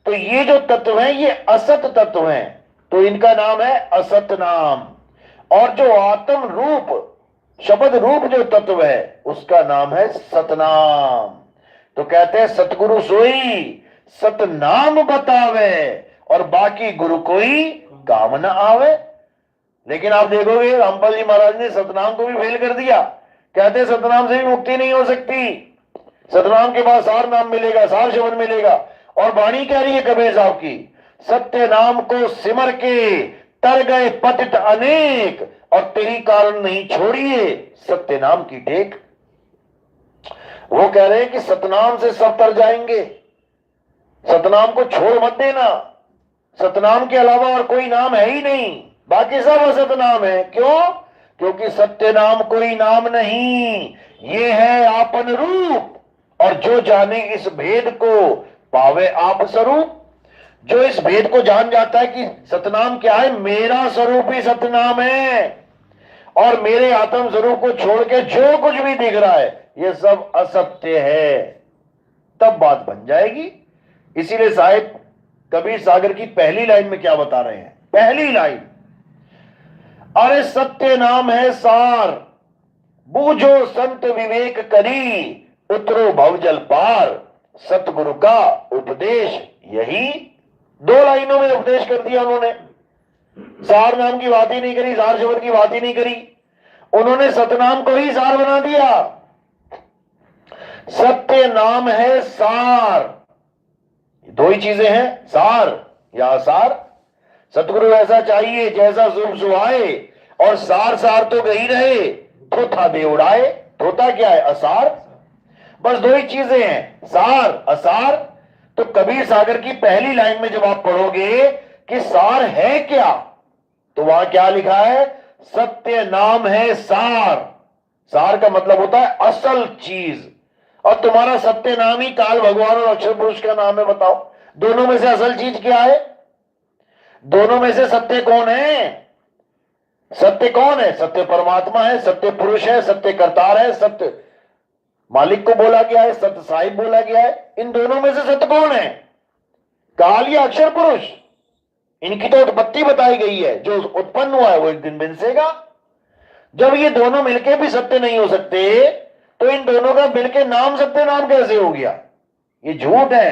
[SPEAKER 4] तो ये जो तत्व है ये असत तत्व हैं, तो इनका नाम है असत नाम। और जो आत्म रूप, शब्द रूप जो तत्व है, उसका नाम है सतनाम। तो कहते हैं सतगुरु सोई सतनाम बतावे, और बाकी गुरु कोई काम न आवे। लेकिन आप देखोगे रामपाल जी महाराज ने सतनाम को भी फेल कर दिया। कहते हैं सतनाम से भी मुक्ति नहीं हो सकती, सतनाम के बाद सार नाम मिलेगा, सार शब्द मिलेगा। और वाणी कह रही है कबीर साहब की, सत्य नाम को सिमर के तर गए पतित अनेक, और तेरी कारण नहीं छोड़िए सत्य नाम की टेक। वो कह रहे हैं कि सतनाम से सब तर जाएंगे, सतनाम को छोड़ मत देना। सतनाम के अलावा और कोई नाम है ही नहीं, बाकी सब असत नाम है। क्यों? क्योंकि सत्य नाम कोई नाम नहीं, ये है आपन रूप। और जो जाने इस भेद को पावे आप स्वरूप। जो इस भेद को जान जाता है कि सतनाम क्या है, मेरा स्वरूप ही सतनाम है, और मेरे आत्म स्वरूप को छोड़ के जो कुछ भी दिख रहा है ये सब असत्य है, तब बात बन जाएगी। इसीलिए साहिब कबीर सागर की पहली लाइन में क्या बता रहे हैं? पहली लाइन, अरे सत्य नाम है सार, बूझो संत विवेक करी, उतरो भवजल पार, सतगुरु का उपदेश यही। 2 लाइनों में उपदेश कर दिया उन्होंने। सार नाम की बात ही नहीं करी, सार शब्द की बात ही नहीं करी, उन्होंने सतनाम को ही सार बना दिया। सत्य नाम है सार, 2 ही चीजें हैं, सार या असार। सतगुरु ऐसा चाहिए जैसा शुभ सुहाए, और सार सार तो गई रहे, थोथा दे उड़ाए। थोथा क्या है? असार। बस 2 ही चीजें हैं, सार असार। तो कबीर सागर की पहली लाइन में जब आप पढ़ोगे कि सार है क्या, तो वहां क्या लिखा है, सत्य नाम है सार। सार का मतलब होता है असल चीज, और तुम्हारा सत्य नाम ही काल भगवान और अक्षर पुरुष का नाम है। बताओ दोनों में से असल चीज क्या है, दोनों में से सत्य कौन है, सत्य कौन है, सत्य परमात्मा है, सत्य पुरुष है, सत्य करतार है, सत्य मालिक को बोला गया है, सत्य साहिब बोला गया है। इन दोनों में से सत्य कौन है, काल या अक्षर पुरुष? इनकी तो उत्पत्ति बताई गई है, जो उत्पन्न हुआ है वो एक दिन बिनसेगा। जब ये दोनों मिलके भी सत्य नहीं हो सकते, तो इन दोनों का मिलके नाम सत्य नाम कैसे हो गया? ये झूठ है।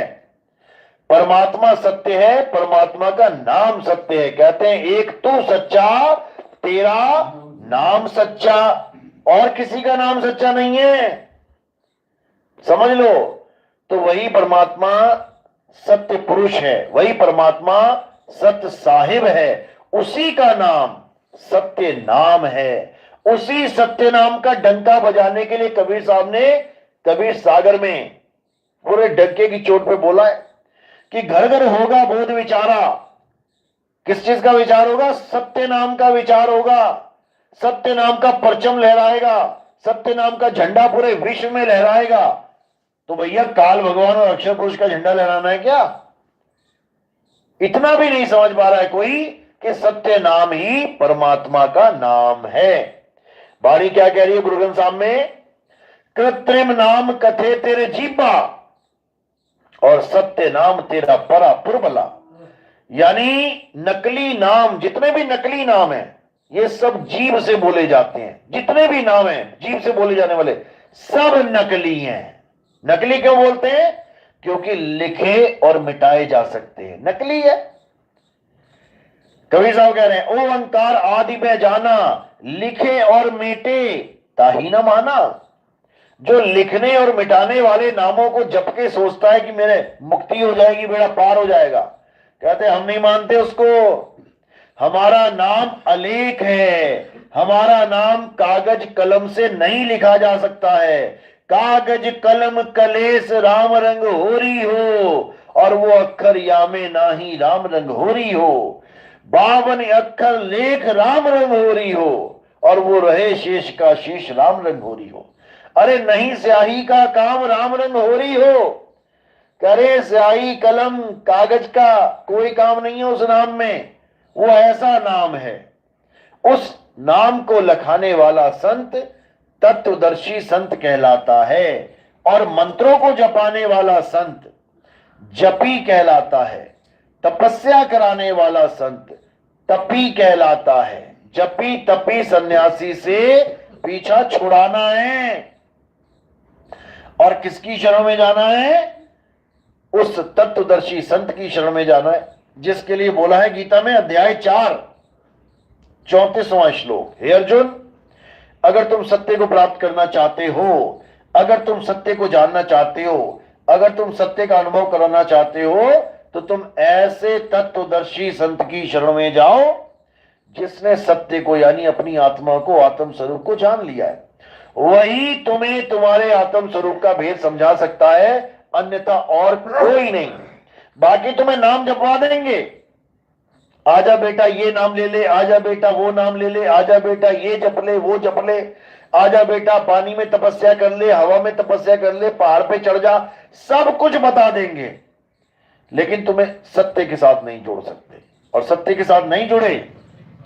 [SPEAKER 4] परमात्मा सत्य है, परमात्मा का नाम सत्य है। कहते हैं एक तू सच्चा, तेरा नाम सच्चा, और किसी का नाम सच्चा नहीं है, समझ लो। तो वही परमात्मा सत्य पुरुष है, वही परमात्मा सत्य साहिब है, उसी का नाम सत्य नाम है। उसी सत्य नाम का डंका बजाने के लिए कबीर साहब ने कबीर सागर में पूरे डंके की चोट पे बोला है कि घर घर होगा बोध विचारा। किस चीज का विचार होगा? सत्य नाम का विचार होगा। सत्य नाम का परचम लहराएगा, सत्य नाम का झंडा पूरे विश्व में लहराएगा। तो भैया काल भगवान और अक्षर पुरुष का झंडा लहराना है क्या? इतना भी नहीं समझ पा रहा है कोई कि सत्य नाम ही परमात्मा का नाम है। बाणी क्या कह रही है गुरु ग्रंथ साहब में? कृत्रिम नाम कथे तेरे जीबा, और सत्य नाम तेरा परा पुरबला। यानी नकली नाम, जितने भी नकली नाम हैं, ये सब जीभ से बोले जाते हैं। जितने भी नाम हैं जीभ से बोले जाने वाले सब नकली हैं। नकली क्यों बोलते हैं? क्योंकि लिखे और मिटाए जा सकते हैं, नकली है। कबीर साहब कह रहे हैं ओ अंकार आदि में जाना, लिखे और मिटे ताही न माना। जो लिखने और मिटाने वाले नामों को जप के सोचता है कि मेरे मुक्ति हो जाएगी, बेड़ा पार हो जाएगा, कहते हम नहीं मानते उसको। हमारा नाम अलेख है, हमारा नाम कागज कलम से नहीं लिखा जा सकता है। कागज कलम कलेस राम रंग होरी हो, और वो अक्षर यामे नाही राम रंग होरी हो। 52 अक्षर लेख राम रंग होरी हो, और वो रहे शेष का शेष राम रंग होरी हो। अरे नहीं स्याही का काम राम रंग होरी हो, करे स्याही कलम कागज का कोई काम नहीं है उस नाम में। वो ऐसा नाम है, उस नाम को लखाने वाला संत तत्वदर्शी संत कहलाता है, और मंत्रों को जपाने वाला संत जपी कहलाता है। तपस्या कराने वाला संत तपी कहलाता है। जपी तपी सन्यासी से पीछा छुड़ाना है, और किसकी शरण में जाना है? उस तत्वदर्शी संत की शरण में जाना है, जिसके लिए बोला है गीता में अध्याय 4 34वां श्लोक, हे अर्जुन, अगर तुम सत्य को प्राप्त करना चाहते हो, अगर तुम सत्य को जानना चाहते हो, अगर तुम सत्य का अनुभव कराना चाहते हो, तो तुम ऐसे तत्वदर्शी संत की शरण में जाओ जिसने सत्य को यानी अपनी आत्मा को, आत्म स्वरूप को जान लिया है। वही तुम्हें तुम्हारे आत्म स्वरूप का भेद समझा सकता है, अन्यथा और कोई नहीं। बाकी तुम्हें नाम जपवा देंगे, आजा बेटा ये नाम ले ले, आजा बेटा वो नाम ले ले, आजा बेटा ये जप ले वो जप ले, आजा बेटा पानी में तपस्या कर ले, हवा में तपस्या कर ले, पहाड़ पे चढ़ जा, सब कुछ बता देंगे, लेकिन तुम्हें सत्य के साथ नहीं जोड़ सकते। और सत्य के साथ नहीं जुड़े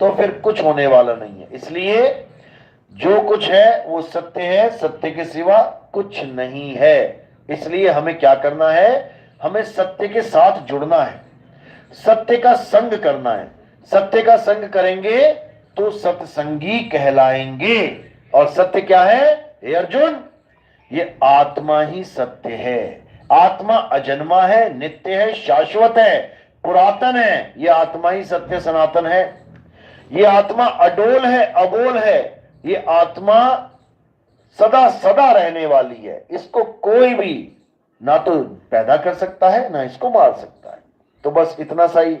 [SPEAKER 4] तो फिर कुछ होने वाला नहीं है। इसलिए जो कुछ है वो सत्य है, सत्य के सिवा कुछ नहीं है। इसलिए हमें क्या करना है? हमें सत्य के साथ जुड़ना है, सत्य का संग करना है। सत्य का संग करेंगे तो सत्संगी कहलाएंगे। और सत्य क्या है? हे अर्जुन, ये आत्मा ही सत्य है। आत्मा अजन्मा है, नित्य है, शाश्वत है, पुरातन है। ये आत्मा ही सत्य सनातन है। ये आत्मा अडोल है, अबोल है। ये आत्मा सदा सदा रहने वाली है। इसको कोई भी ना तो पैदा कर सकता है ना इसको मार सकता है। तो बस इतना सा ही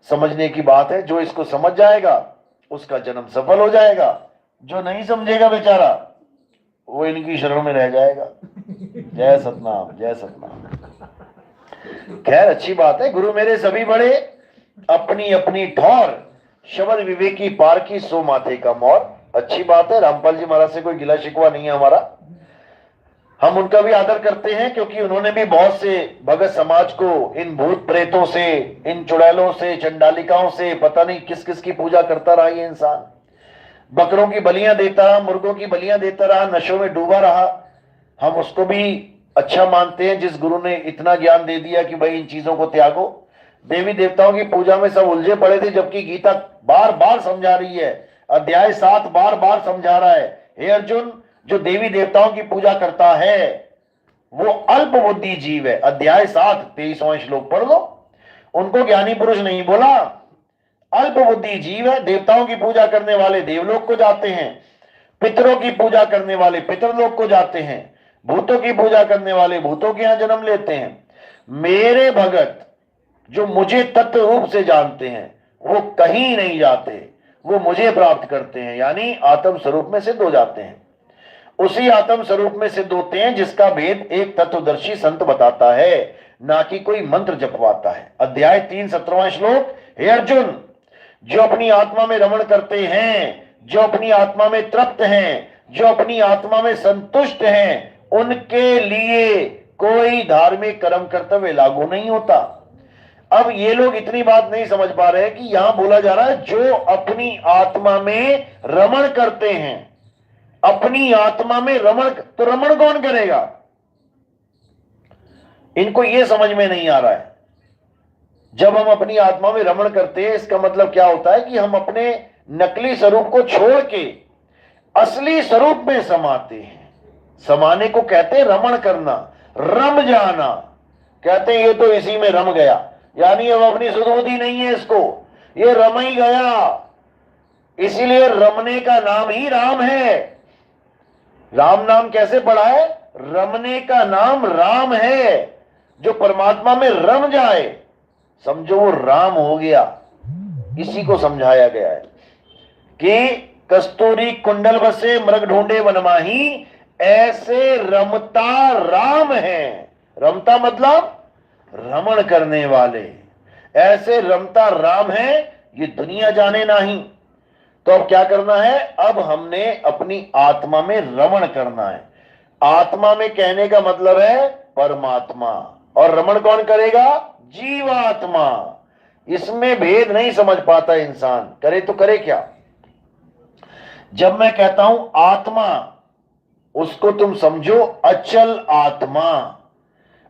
[SPEAKER 4] समझने की बात है। जो इसको समझ जाएगा उसका जन्म सफल हो जाएगा, जो नहीं समझेगा बेचारा वो इनकी शरण में रह जाएगा। जय सतनाम, जय सतनाम। खैर अच्छी बात है, गुरु मेरे सभी बड़े अपनी अपनी ठौर, शब्द विवेकी पार की सो माथे का मोर। अच्छी बात है, रामपाल जी महाराज से कोई गिला शिकवा नहीं है हमारा, हम उनका भी आदर करते हैं, क्योंकि उन्होंने भी बहुत से भगत समाज को इन भूत प्रेतों से, इन चुड़ैलों से, चंडालिकाओं से, पता नहीं किस किस की पूजा करता रहा ये इंसान, बकरों की बलियां देता रहा, मुर्गों की बलियां देता रहा, नशों में डूबा रहा। हम उसको भी अच्छा मानते हैं जिस गुरु ने इतना ज्ञान दे दिया कि भाई इन चीजों को त्यागो। देवी देवताओं की पूजा में सब उलझे पड़े थे, जबकि गीता बार बार समझा रही है, अध्याय 7 बार बार समझा रहा है, हे अर्जुन जो देवी देवताओं की पूजा करता है वो अल्प बुद्धि जीव है। अध्याय 7 23वां श्लोक पढ़ लो, उनको ज्ञानी पुरुष नहीं बोला, अल्प बुद्धि जीव है। देवताओं की पूजा करने वाले देवलोक को जाते हैं, पितरों की पूजा करने वाले पितरलोक को जाते हैं, भूतों की पूजा करने वाले भूतों के यहां जन्म लेते हैं। मेरे भगत जो मुझे तत्व रूप से जानते हैं वो कहीं नहीं जाते, वो मुझे प्राप्त करते हैं, यानी आत्म स्वरूप में सिद्ध हो जाते हैं। उसी आत्म स्वरूप में सिद्ध होते हैं जिसका भेद एक तत्वदर्शी संत बताता है, ना कि कोई मंत्र जपवाता है। अध्याय 3 17वां श्लोक, हे अर्जुन जो अपनी आत्मा में रमण करते हैं, जो अपनी आत्मा में तृप्त हैं, जो अपनी आत्मा में संतुष्ट हैं, उनके लिए कोई धार्मिक कर्म कर्तव्य लागू नहीं होता। अब ये लोग इतनी बात नहीं समझ पा रहे कि यहां बोला जा रहा है जो अपनी आत्मा में रमण करते हैं, अपनी आत्मा में रमण, तो रमण कौन करेगा? इनको यह समझ में नहीं आ रहा है। जब हम अपनी आत्मा में रमण करते हैं इसका मतलब क्या होता है कि हम अपने नकली स्वरूप को छोड़ के असली स्वरूप में समाते हैं। समाने को कहते हैं रमण करना, रम जाना, कहते हैं ये तो इसी में रम गया, यानी अब अपनी सुधबुद्धि नहीं है इसको, ये रम ही गया। इसीलिए रमने का नाम ही राम है। राम नाम कैसे पड़ा है? रमने का नाम राम है। जो परमात्मा में रम जाए समझो वो राम हो गया। इसी को समझाया गया है कि कस्तूरी कुंडल बसे मृग ढूंढे वनमाही, ऐसे रमता राम है। रमता मतलब रमण करने वाले, ऐसे रमता राम है, ये दुनिया जाने नहीं। तो अब क्या करना है? अब हमने अपनी आत्मा में रमण करना है। आत्मा में कहने का मतलब है परमात्मा, और रमण कौन करेगा? जीवात्मा। इसमें भेद नहीं समझ पाता इंसान, करे तो करे क्या। जब मैं कहता हूं आत्मा, उसको तुम समझो अचल आत्मा।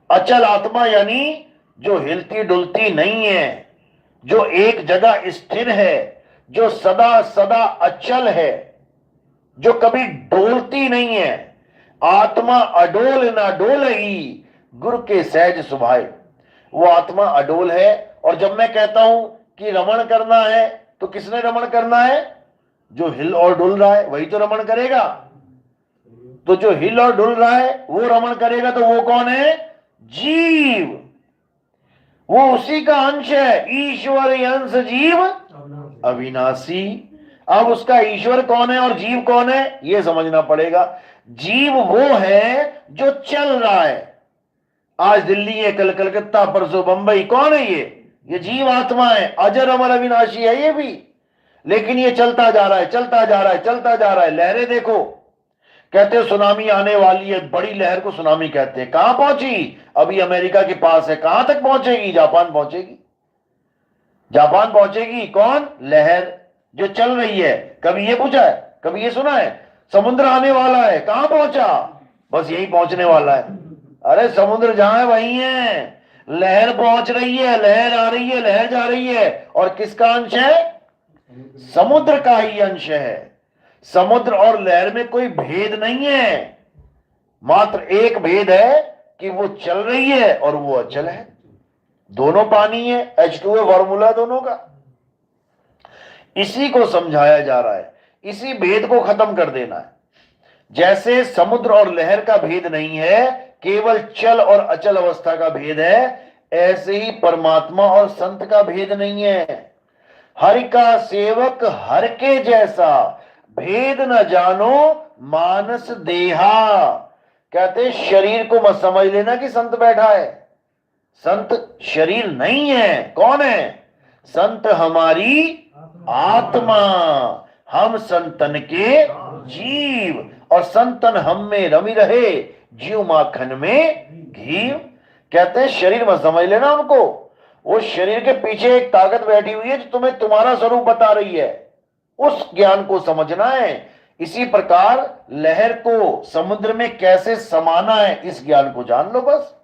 [SPEAKER 4] अचल आत्मा यानी जो हिलती डुलती नहीं है, जो एक जगह स्थिर है, जो सदा सदा अचल है, जो कभी डोलती नहीं है। आत्मा अडोल ना डोलई, गुरु के सहज सुभाए। वो आत्मा अडोल है। और जब मैं कहता हूं कि रमण करना है, तो किसने रमण करना है? जो हिल और डुल रहा है वही तो रमण करेगा। तो जो हिल और डुल रहा है वो रमण करेगा, तो वो कौन है? जीव। वो उसी का अंश है। ईश्वर अंश जीव अविनाशी। अब उसका ईश्वर कौन है और जीव कौन है ये समझना पड़ेगा। जीव वो है जो चल रहा है। आज दिल्ली है, कल कलकत्ता, परसों बंबई, कौन है ये जीव आत्मा है। अजर अमर अविनाशी है ये भी, लेकिन ये चलता जा रहा है, चलता जा रहा है, चलता जा रहा है। लहरें देखो, कहते हैं सुनामी आने वाली है, बड़ी लहर को सुनामी कहते हैं। कहां पहुंची? अभी अमेरिका के पास है। कहां तक पहुंचेगी? जापान पहुंचेगी। जापान पहुंचेगी। कौन? लहर जो चल रही है। कभी ये पूछा है? कभी ये सुना है समुद्र आने वाला है? कहां पहुंचा? बस यही पहुंचने वाला है। अरे समुद्र जहां है वही है। लहर पहुंच रही है, लहर आ रही है, लहर जा रही है। और किसका अंश है? समुद्र का ही अंश है। समुद्र और लहर में कोई भेद नहीं है, मात्र एक भेद है कि वो चल रही है और वो अचल है। दोनों पानी है, H2O फॉर्मूला दोनों का। इसी को समझाया जा रहा है। इसी भेद को खत्म कर देना है। जैसे समुद्र और लहर का भेद नहीं है, केवल चल और अचल अवस्था का भेद है, ऐसे ही परमात्मा और संत का भेद नहीं है। हरि का सेवक हर के जैसा, भेद न जानो मानस देहा। कहते शरीर को मत समझ लेना कि संत बैठा है। संत शरीर नहीं है। कौन है? संत हमारी आत्मा, हम संतन के जीव, और संतन हम में रमी रहे, जीव माखन में घी। कहते हैं शरीर मत समझ लेना उनको, वो शरीर के पीछे एक ताकत बैठी हुई है जो तुम्हें तुम्हारा स्वरूप बता रही है, उस ज्ञान को समझना है। इसी प्रकार लहर को समुद्र में कैसे समाना है, इस ज्ञान को जान लो बस।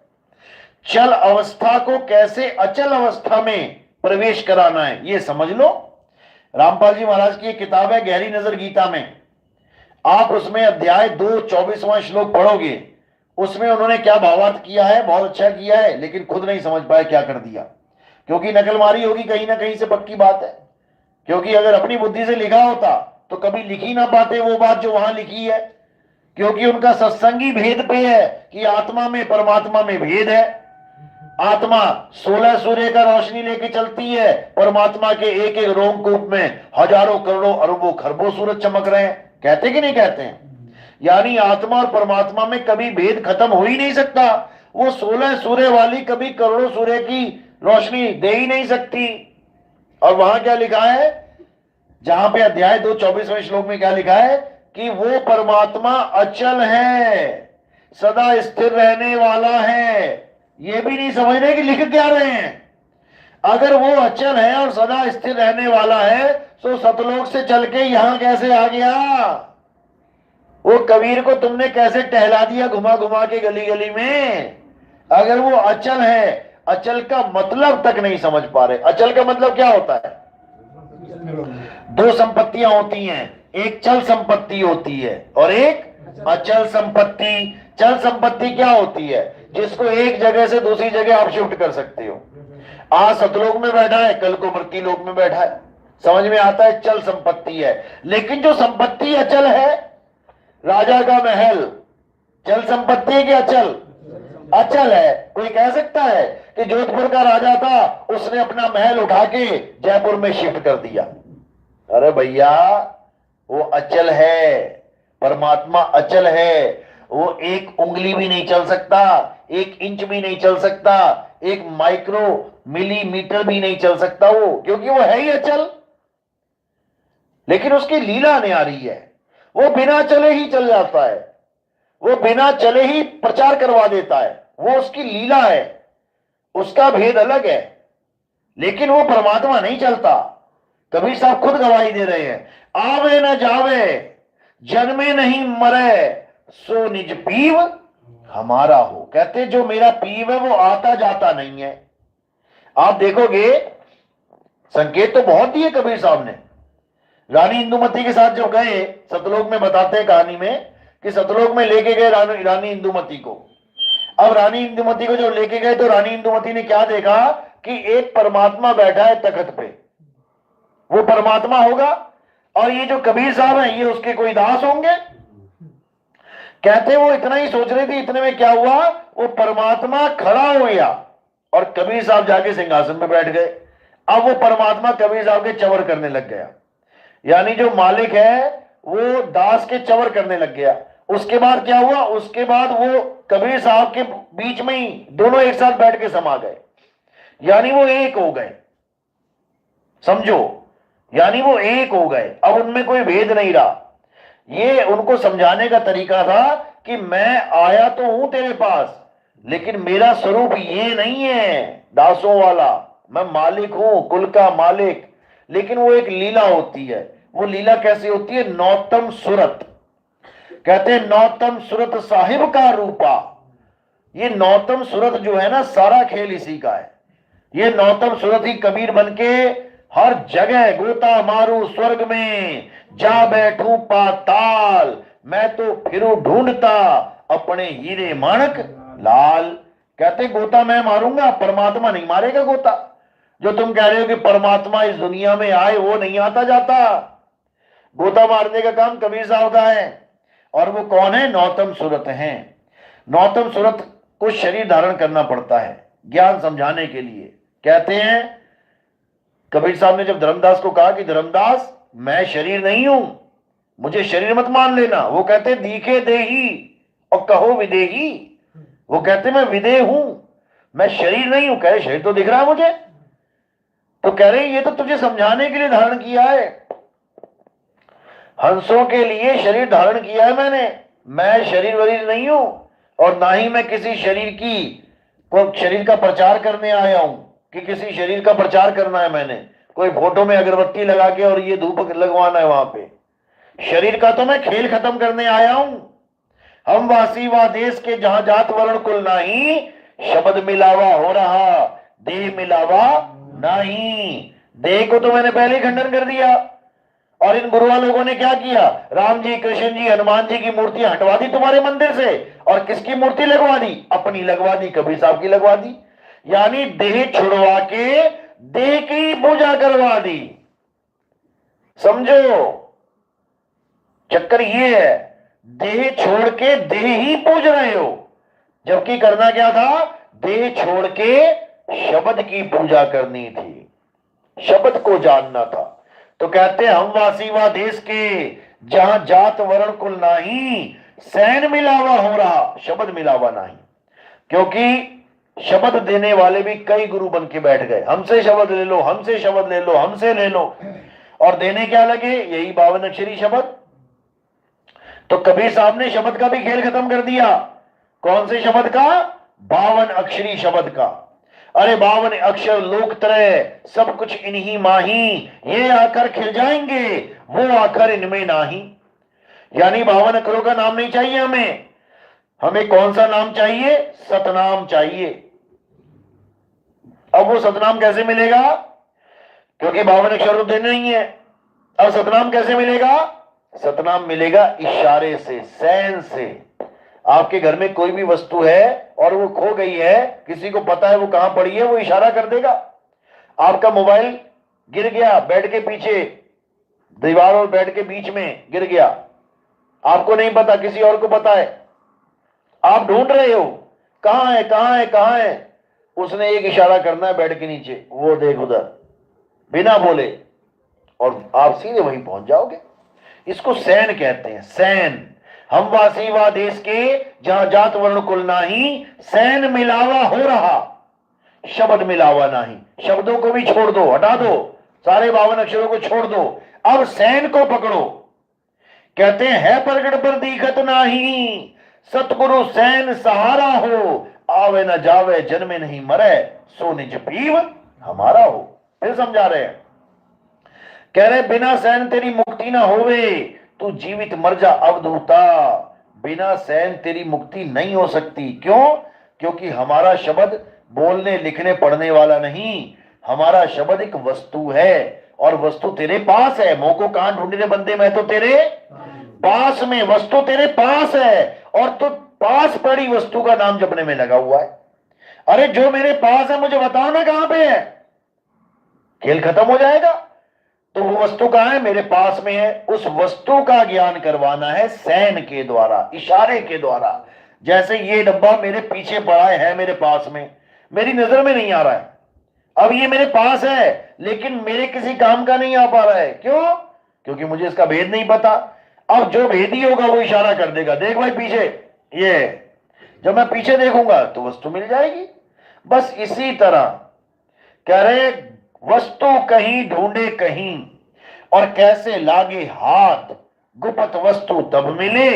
[SPEAKER 4] चल अवस्था को कैसे अचल अवस्था में प्रवेश कराना है, ये समझ लो। रामपाल जी महाराज की एक किताब है गहरी नजर गीता में, आप उसमें अध्याय 2 24वां श्लोक पढ़ोगे, उसमें उन्होंने क्या भावार्थ किया है, बहुत अच्छा किया है, लेकिन खुद नहीं समझ पाए क्या कर दिया, क्योंकि नकलमारी होगी कहीं ना कहीं से, पक्की बात है। क्योंकि अगर अपनी बुद्धि से लिखा होता तो कभी लिख ही ना पाते वो बात जो वहां लिखी है, क्योंकि उनका सत्संगी भेद पे है कि आत्मा में परमात्मा में भेद है। आत्मा 16 सूर्य का रोशनी लेके चलती है, परमात्मा के एक एक रोमकूप में हजारों करोड़ों अरबों खरबों सूरज चमक रहे हैं। कहते कि नहीं कहते हैं? यानी आत्मा और परमात्मा में कभी भेद खत्म हो ही नहीं सकता। वो 16 सूर्य वाली कभी करोड़ों सूर्य की रोशनी दे ही नहीं सकती। और वहां क्या लिखा है, जहां पे अध्याय 2 24वें श्लोक में क्या लिखा है कि वो परमात्मा अचल है, सदा स्थिर रहने वाला है। ये भी नहीं समझ रहे कि लिख क्या रहे हैं। अगर वो अचल है और सदा स्थिर रहने वाला है तो सतलोक से चल के यहां कैसे आ गया? वो कबीर को तुमने कैसे टहला दिया घुमा घुमा के गली गली में? अगर वो अचल है, अचल का मतलब तक नहीं समझ पा रहे। अचल का मतलब क्या होता है? दो संपत्तियां होती हैं, एक चल संपत्ति होती है और एक अचल संपत्ति। चल संपत्ति क्या होती है? जिसको एक जगह से दूसरी जगह आप शिफ्ट कर सकते हो। आज सतलोक में बैठा है, कल को मृत्यु लोक में बैठा है, समझ में आता है, चल संपत्ति है। लेकिन जो संपत्ति अचल है, राजा का महल चल संपत्ति है कि अचल? अचल है। कोई कह सकता है कि जोधपुर का राजा था, उसने अपना महल उठा के जयपुर में शिफ्ट कर दिया? अरे भैया, वो अचल है, परमात्मा अचल है। वो एक उंगली भी नहीं चल सकता, एक इंच भी नहीं चल सकता, एक माइक्रो मिलीमीटर भी नहीं चल सकता वो, क्योंकि वो है ही अचल। लेकिन उसकी लीला नहीं आ रही है। वो बिना चले ही चल जाता है, वो बिना चले ही प्रचार करवा देता है, वो उसकी लीला है, उसका भेद अलग है। लेकिन वो परमात्मा नहीं चलता। कबीर साहब खुद गवाही दे रहे हैं, आवे न जावे जन्मे नहीं मरे, सो निज पीव हमारा हो। कहते जो मेरा पीव है वो आता जाता नहीं है। आप देखोगे संकेत तो बहुत दिए कबीर साहब ने। रानी इंदुमती के साथ जब गए, सतलोक में बताते हैं कहानी में कि सतलोक में लेके गए रानी इंदुमती को। अब रानी इंदुमती को जब लेके गए तो रानी इंदुमती ने क्या देखा कि एक परमात्मा बैठा है तख्त पे। वो परमात्मा होगा और ये जो कबीर साहब हैं ये उसके कोई दास होंगे। कहते वो इतना ही सोच रही थी, इतने में क्या हुआ, वो परमात्मा खड़ा हो गया और कबीर साहब जाके सिंहासन पे बैठ गए। अब वो परमात्मा कबीर साहब के चवर करने लग गया, यानी जो मालिक है वो दास के चवर करने लग गया। उसके बाद क्या हुआ, उसके बाद वो कबीर साहब के बीच में ही दोनों एक साथ बैठ के समा गए, यानी वो एक हो गए। समझो, यानी वो एक हो गए, अब उनमें कोई भेद नहीं रहा। ये उनको समझाने का तरीका था कि मैं आया तो हूं तेरे पास, लेकिन मेरा स्वरूप ये नहीं है दासों वाला, मैं मालिक हूं, कुल का मालिक। लेकिन वो एक लीला होती है। वो लीला कैसी होती है? नौतम सूरत। कहते हैं नौतम सूरत साहिब का रूपा। ये नौतम सूरत जो है ना, सारा खेल इसी का है। ये नौतम सूरत ही कबीर बनके हर जगह गोता मारू स्वर्ग में, जा बैठूं पाताल, मैं तो फिरूं ढूंढता अपने हीरे माणक लाल। कहते गोता मैं मारूंगा, परमात्मा नहीं मारेगा गोता। जो तुम कह रहे हो कि परमात्मा इस दुनिया में आए, वो नहीं आता जाता। गोता मारने का काम कबीर साहब का है। और वो कौन है? नौतम सूरत है। नौतम सूरत को शरीर धारण करना पड़ता है ज्ञान समझाने के लिए। कहते हैं कबीर साहब ने जब धर्मदास को कहा कि धर्मदास मैं शरीर नहीं हूं, मुझे शरीर मत मान लेना। वो कहते दीखे देही और कहो विदेही। वो कहते मैं विदेह हूं, मैं शरीर नहीं हूं। कह रहे शरीर तो दिख रहा है मुझे। तो कह रहे ये तो तुझे समझाने के लिए धारण किया है, हंसों के लिए शरीर धारण किया है मैंने। मैं शरीर वरीर नहीं हूं और ना ही मैं किसी शरीर का प्रचार करने आया हूं कि किसी शरीर का प्रचार करना है मैंने, कोई फोटो में अगरबत्ती लगा के और ये धूप लगवाना है वहां पे। शरीर का तो मैं खेल खत्म करने आया हूं। हम वासी वा देश के जहां जात वर्ण कुल नाही, शब्द मिलावा हो रहा देह मिलावा नहीं। देह को तो मैंने पहले ही खंडन कर दिया। और इन गुरुआ लोगों ने क्या किया, राम जी, कृष्ण जी, हनुमान जी की मूर्ति हटवा दी तुम्हारे मंदिर से और किसकी मूर्ति लगवा दी, अपनी लगवा दी, कबीर साहब की लगवा दी। यानी देह छुड़वा के देह की पूजा करवा दी। समझो चक्कर ये है, देह छोड़ के देह ही पूज रहे हो, जबकि करना क्या था, देह छोड़ के शब्द की पूजा करनी थी, शब्द को जानना था। तो कहते हम वासी वा देश के जहां जात वर्ण कुल नाही, सैन मिलावा हो रहा शब्द मिलावा नहीं। क्योंकि शब्द देने वाले भी कई गुरु बन के बैठ गए, हमसे शब्द ले लो, हमसे शब्द ले लो, हमसे ले लो, और देने क्या लगे, यही 52 अक्षरी शब्द। तो कबीर साहब ने शब्द का भी खेल खत्म कर दिया। कौन से शब्द का, 52 अक्षरी शब्द का। अरे 52 अक्षर लोक त्रय सब कुछ इन्हीं माही, ये आकर खिल जाएंगे वो आकर इनमें नाही। यानी 52 अक्षरों का नाम नहीं चाहिए हमें। हमें कौन सा नाम चाहिए, सतनाम चाहिए। अब वो सतनाम कैसे मिलेगा, क्योंकि 52 अक्षर तो देने नहीं है। अब सतनाम कैसे मिलेगा, सतनाम मिलेगा इशारे से, सैन से। आपके घर में कोई भी वस्तु है और वो खो गई है, किसी को पता है वो कहां पड़ी है, वो इशारा कर देगा। आपका मोबाइल गिर गया, बेड के पीछे, दीवार और बेड के बीच में गिर गया, आपको नहीं पता, किसी और को पता है, आप ढूंढ रहे हो कहां है, कहां है, कहां है। उसने एक इशारा करना है बेड के नीचे, वो देख उधर, बिना बोले, और आप सीधे वहीं पहुंच जाओगे। इसको सैन कहते हैं, सैन। हम वासी वा देश के जहां जात वर्ण कुल नाही, सैन मिलावा हो रहा शब्द मिलावा नहीं। शब्दों को भी छोड़ दो, हटा दो, सारे 52 अक्षरों को छोड़ दो, अब सैन को पकड़ो। कहते हैं है प्रगट पर दीखत नाही, सतगुरु सैन सहारा हो, आवे न जावे जन्मे नहीं मरे, सो निज पीव हमारा हो। फिर समझा रहे हैं, कह रहे बिना सैन तेरी मुक्ति ना होवे, तू जीवित मर जा अवधूता। बिना सैन तेरी मुक्ति नहीं हो सकती। क्यों, क्योंकि हमारा शब्द बोलने लिखने पढ़ने वाला नहीं, हमारा शब्द एक वस्तु है, और वस्तु तेरे पास है। मोह को कहां ढूंढ रहे बंदे, मैं तो तेरे पास में, वस्तु तेरे पास है, और तो पास पड़ी वस्तु का नाम जपने में लगा हुआ है। अरे जो मेरे पास है मुझे बताओ ना कहां पे है, खेल खत्म हो जाएगा। तो वो वस्तु कहां है, मेरे पास में है। उस वस्तु का ज्ञान करवाना है सैन के द्वारा, इशारे के द्वारा। जैसे ये डब्बा मेरे पीछे पड़ा है मेरे पास में, मेरी नजर में नहीं आ रहा है, अब ये मेरे पास है लेकिन मेरे किसी काम का नहीं आ पा रहा है। क्यों, क्योंकि मुझे इसका भेद नहीं पता। अब जो भेदी होगा वो इशारा कर देगा, देख भाई पीछे ये, जब मैं पीछे देखूंगा तो वस्तु मिल जाएगी। बस इसी तरह कह रहे वस्तु कहीं ढूंढे कहीं, और कैसे लागे हाथ, गुप्त वस्तु तब मिले,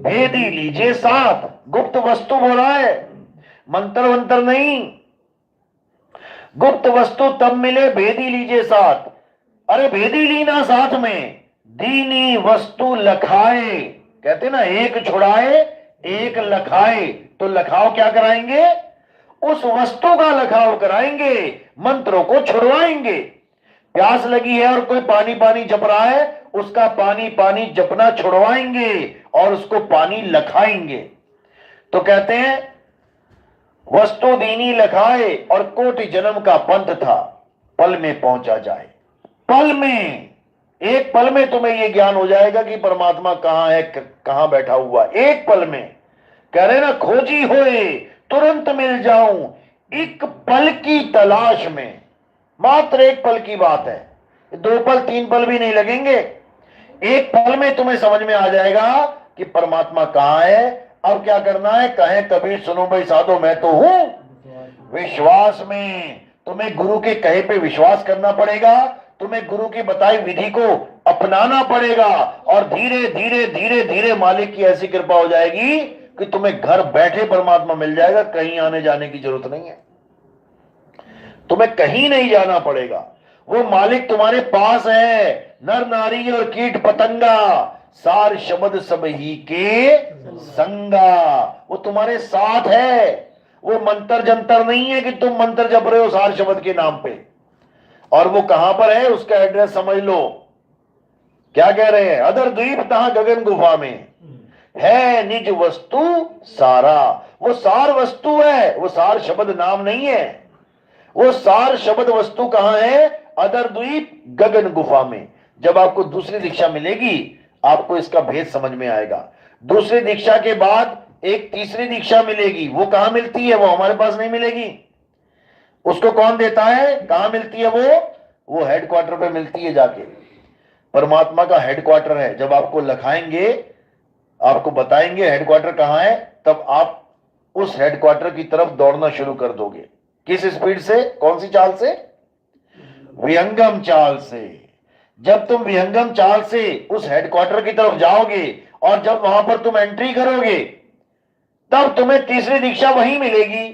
[SPEAKER 4] भेदी लीजिए साथ। गुप्त वस्तु बोला है, मंत्र वंत्र नहीं। गुप्त वस्तु तब मिले, भेदी लीजिए साथ। अरे भेदी लीना साथ में, दीनी वस्तु लखाए। कहते ना एक छुड़ाए एक लखाए, तो लखाव क्या कराएंगे, उस वस्तु का लखाव कराएंगे, मंत्रों को छुड़वाएंगे। प्यास लगी है और कोई पानी पानी जप रहा है, उसका पानी पानी जपना छुड़वाएंगे और उसको पानी लखाएंगे। तो कहते हैं वस्तु दीनी लखाए, और कोटि जन्म का पंथ था, पल में पहुंचा जाए। पल में, एक पल में तुम्हें यह ज्ञान हो जाएगा कि परमात्मा कहां है, कहां बैठा हुआ। एक पल में कह रहे ना, खोजी होए तुरंत मिल जाऊं, एक पल की तलाश में। मात्र एक पल की बात है, 2 पल 3 पल भी नहीं लगेंगे। एक पल में तुम्हें समझ में आ जाएगा कि परमात्मा कहां है। अब क्या करना है, कहें कबीर सुनो भाई साधो मैं तो हूं, विश्वास में। तुम्हें गुरु के कहे पे विश्वास करना पड़ेगा, तुम्हें गुरु की बताई विधि को अपनाना पड़ेगा, और धीरे धीरे धीरे धीरे मालिक की ऐसी कृपा हो जाएगी कि तुम्हें घर बैठे परमात्मा मिल जाएगा। कहीं आने जाने की जरूरत नहीं है, तुम्हें कहीं नहीं जाना पड़ेगा। वो मालिक तुम्हारे पास है। नर नारी और कीट पतंगा सार शब्द सब ही के संगा, वो तुम्हारे साथ है। वो मंत्र जंतर नहीं है कि तुम मंत्र जप रहे हो सार शब्द के नाम पे। और वो कहां पर है उसका एड्रेस समझ लो। क्या कह रहे हैं? अदर द्वीप तहां गगन गुफा में है निज वस्तु सारा। वो सार वस्तु है, वो सार शब्द नाम नहीं है। वो सार शब्द वस्तु कहां है? अदर द्वीप गगन गुफा में। जब आपको दूसरी दीक्षा मिलेगी आपको इसका भेद समझ में आएगा। दूसरी दीक्षा के बाद एक तीसरी दीक्षा मिलेगी। वो कहां मिलती है? वो हमारे पास नहीं मिलेगी। उसको कौन देता है? कहां मिलती है वो हेडक्वार्टर पे मिलती है जाके। परमात्मा का हेडक्वार्टर है। जब आपको लिखाएंगे, आपको बताएंगे हेडक्वार्टर कहां है, तब आप उस हेडक्वार्टर की तरफ दौड़ना शुरू कर दोगे। किस स्पीड से? कौन सी चाल से? विहंगम चाल से। जब तुम विहंगम चाल से उस हेडक्वार्टर की तरफ जाओगे और जब वहां पर तुम एंट्री करोगे तब तुम्हें तीसरी दीक्षा वहीं मिलेगी।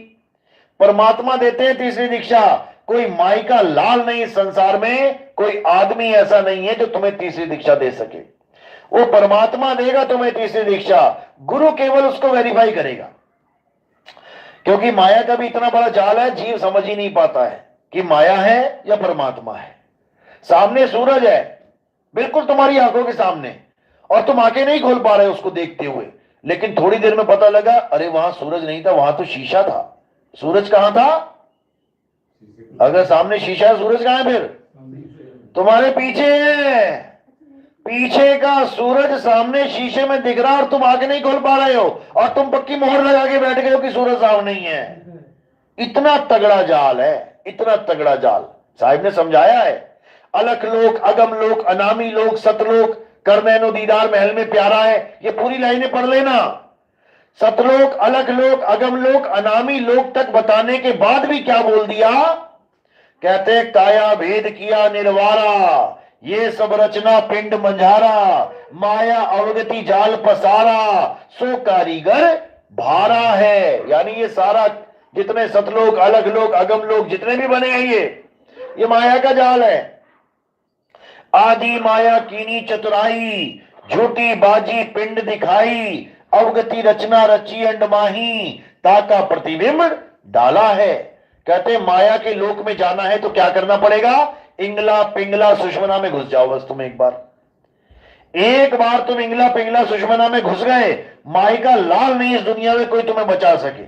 [SPEAKER 4] परमात्मा देते हैं तीसरी दीक्षा। कोई माई का लाल नहीं संसार में, कोई आदमी ऐसा नहीं है जो तुम्हें तीसरी दीक्षा दे सके। वो परमात्मा देगा तुम्हें तीसरी दीक्षा। गुरु केवल उसको वेरीफाई करेगा, क्योंकि माया का भी इतना बड़ा जाल है, जीव समझ ही नहीं पाता है कि माया है या परमात्मा है। सामने सूरज है बिल्कुल तुम्हारी आंखों के सामने, और तुम आंखें नहीं खोल पा रहे उसको देखते हुए, लेकिन थोड़ी देर में पता लगा अरे वहां सूरज नहीं था, वहां तो शीशा था। सूरज कहां था? अगर सामने शीशा है, सूरज कहां है? फिर तुम्हारे पीछे है। पीछे का सूरज सामने शीशे में दिख रहा और तुम आंखें नहीं खोल पा रहे हो, और तुम पक्की मोहर लगा के बैठ गए हो कि सूरज सामने नहीं है। इतना तगड़ा जाल है, इतना तगड़ा जाल। साहिब ने समझाया है, अलख लोक, अगम लोक, अनामी लोक, सतलोक, करनैनो दीदार महल में प्यारा है। ये पूरी लाइनें पढ़ लेना। सतलोक, अलख लोक, अगम लोक, अनामी लोक तक बताने के बाद भी क्या बोल दिया? कहते काया भेद किया निर्वारा, ये सब रचना पिंड मंझारा, माया अवगति जाल पसारा, सो कारीगर भारा है। यानी ये सारा जितने सतलोक, अलग लोक, अगम लोक जितने भी बने हैं ये माया का जाल है। आदि माया कीनी चतुराई, झूठी बाजी पिंड दिखाई, अवगति रचना रची अंडमाही, ताका प्रतिबिंब डाला है। कहते माया के लोक में जाना है तो क्या करना पड़ेगा? इंगला पिंगला सुषमना में घुस जाओ। बस तुम एक बार तुम इंगला पिंगला सुषमना में घुस गए, माई का लाल नहीं इस दुनिया में कोई तुम्हें बचा सके।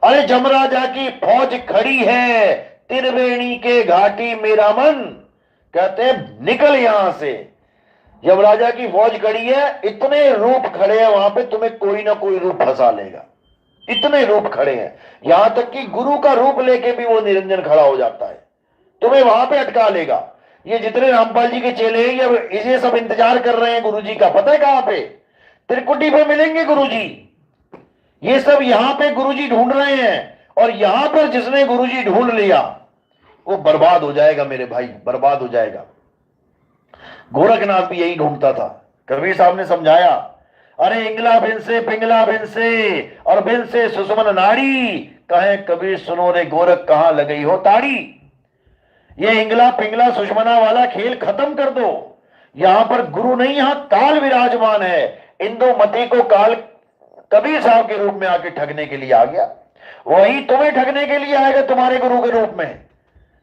[SPEAKER 4] अरे जमराजा की फौज खड़ी है त्रिवेणी के घाटी मेरा मन, कहते हैं निकल यहां से। यमराजा की फौज खड़ी है, इतने रूप खड़े हैं वहां पे, तुम्हें कोई ना कोई रूप फंसा लेगा। इतने रूप खड़े हैं, यहां तक कि गुरु का रूप लेके भी वो निरंजन खड़ा हो जाता है, तुम्हें वहां पे अटका लेगा। ये जितने रामपाल जी के चेले हैं ये सब इंतजार कर रहे हैं गुरु जी का। पता है कहां पे? त्रिकुटी पे मिलेंगे गुरु जी। ये सब यहां पे गुरु जी ढूंढ रहे हैं, और यहां पर जिसने गुरु जी ढूंढ लिया वो बर्बाद हो जाएगा मेरे भाई, बर्बाद हो जाएगा। गोरखनाथ भी यही ढूंढता था। कबीर साहब ने समझाया, अरे इंगला भिन से पिंगला भिन से और भिन से सुषमन नाड़ी, कहे कबीर सुनो रे गोरख कहां लगई हो ताड़ी। ये इंगला पिंगला सुषमना वाला खेल खत्म कर दो। यहां पर गुरु नहीं, यहां काल विराजमान है। इंदुमती को काल कबीर साहब के रूप में आके ठगने के लिए आ गया, वही तुम्हें ठगने के लिए आएगा तुम्हारे गुरु के रूप में।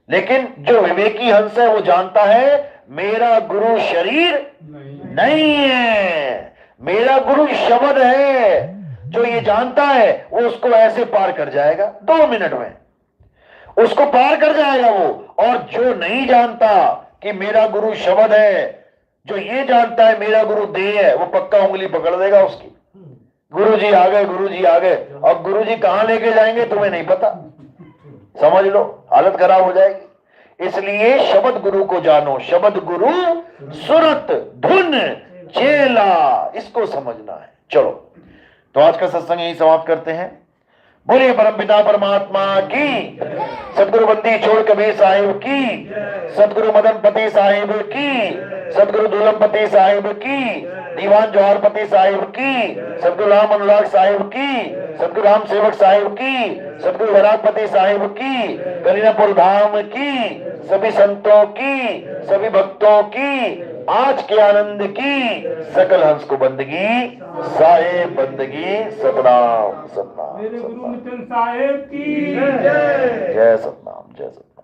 [SPEAKER 4] लेकिन जो विवेकी हंस है वो जानता है मेरा गुरु शरीर नहीं है, मेरा गुरु शब्द है। जो ये जानता है वो उसको ऐसे पार कर जाएगा 2 मिनट में, उसको पार कर जाएगा वो। और जो नहीं जानता कि मेरा गुरु शब्द है, जो ये जानता है मेरा गुरु देह है, वो पक्का उंगली पकड़ देगा उसकी। गुरु जी आ गए, गुरु जी आ गए। और गुरु जी कहां लेके जाएंगे तुम्हें नहीं पता, समझ लो हालत खराब हो जाएगी। इसलिए शब्द गुरु को जानो, शब्द गुरु सुरत धुन चेला, इसको समझना है। चलो तो आज का सत्संग यही समाप्त करते हैं। बोलिए परमपिता परमात्मा की, सदगुरु बंदी छोड़ कबीर साहिब की, सदगुरु मदनपति साहिब की, सदगुरु दुलमपति साहिब की, दीवान जवाहरपति साहिब की, सदगुरु राम अनुराग साहिब की, सदगुरु राम सेवक साहिब की, सदगुरु वरागपति साहिब की, करीनापुर धाम की, सभी संतों की, सभी भक्तों की, आज के आनंद की, सकल हंस को बंदगी, साहिब बंदगी, सतनाम सतनाम
[SPEAKER 1] मेरे गुरु
[SPEAKER 4] सतनाम।
[SPEAKER 1] मित्र साहेब की
[SPEAKER 4] जय सतनाम जय सतनाम।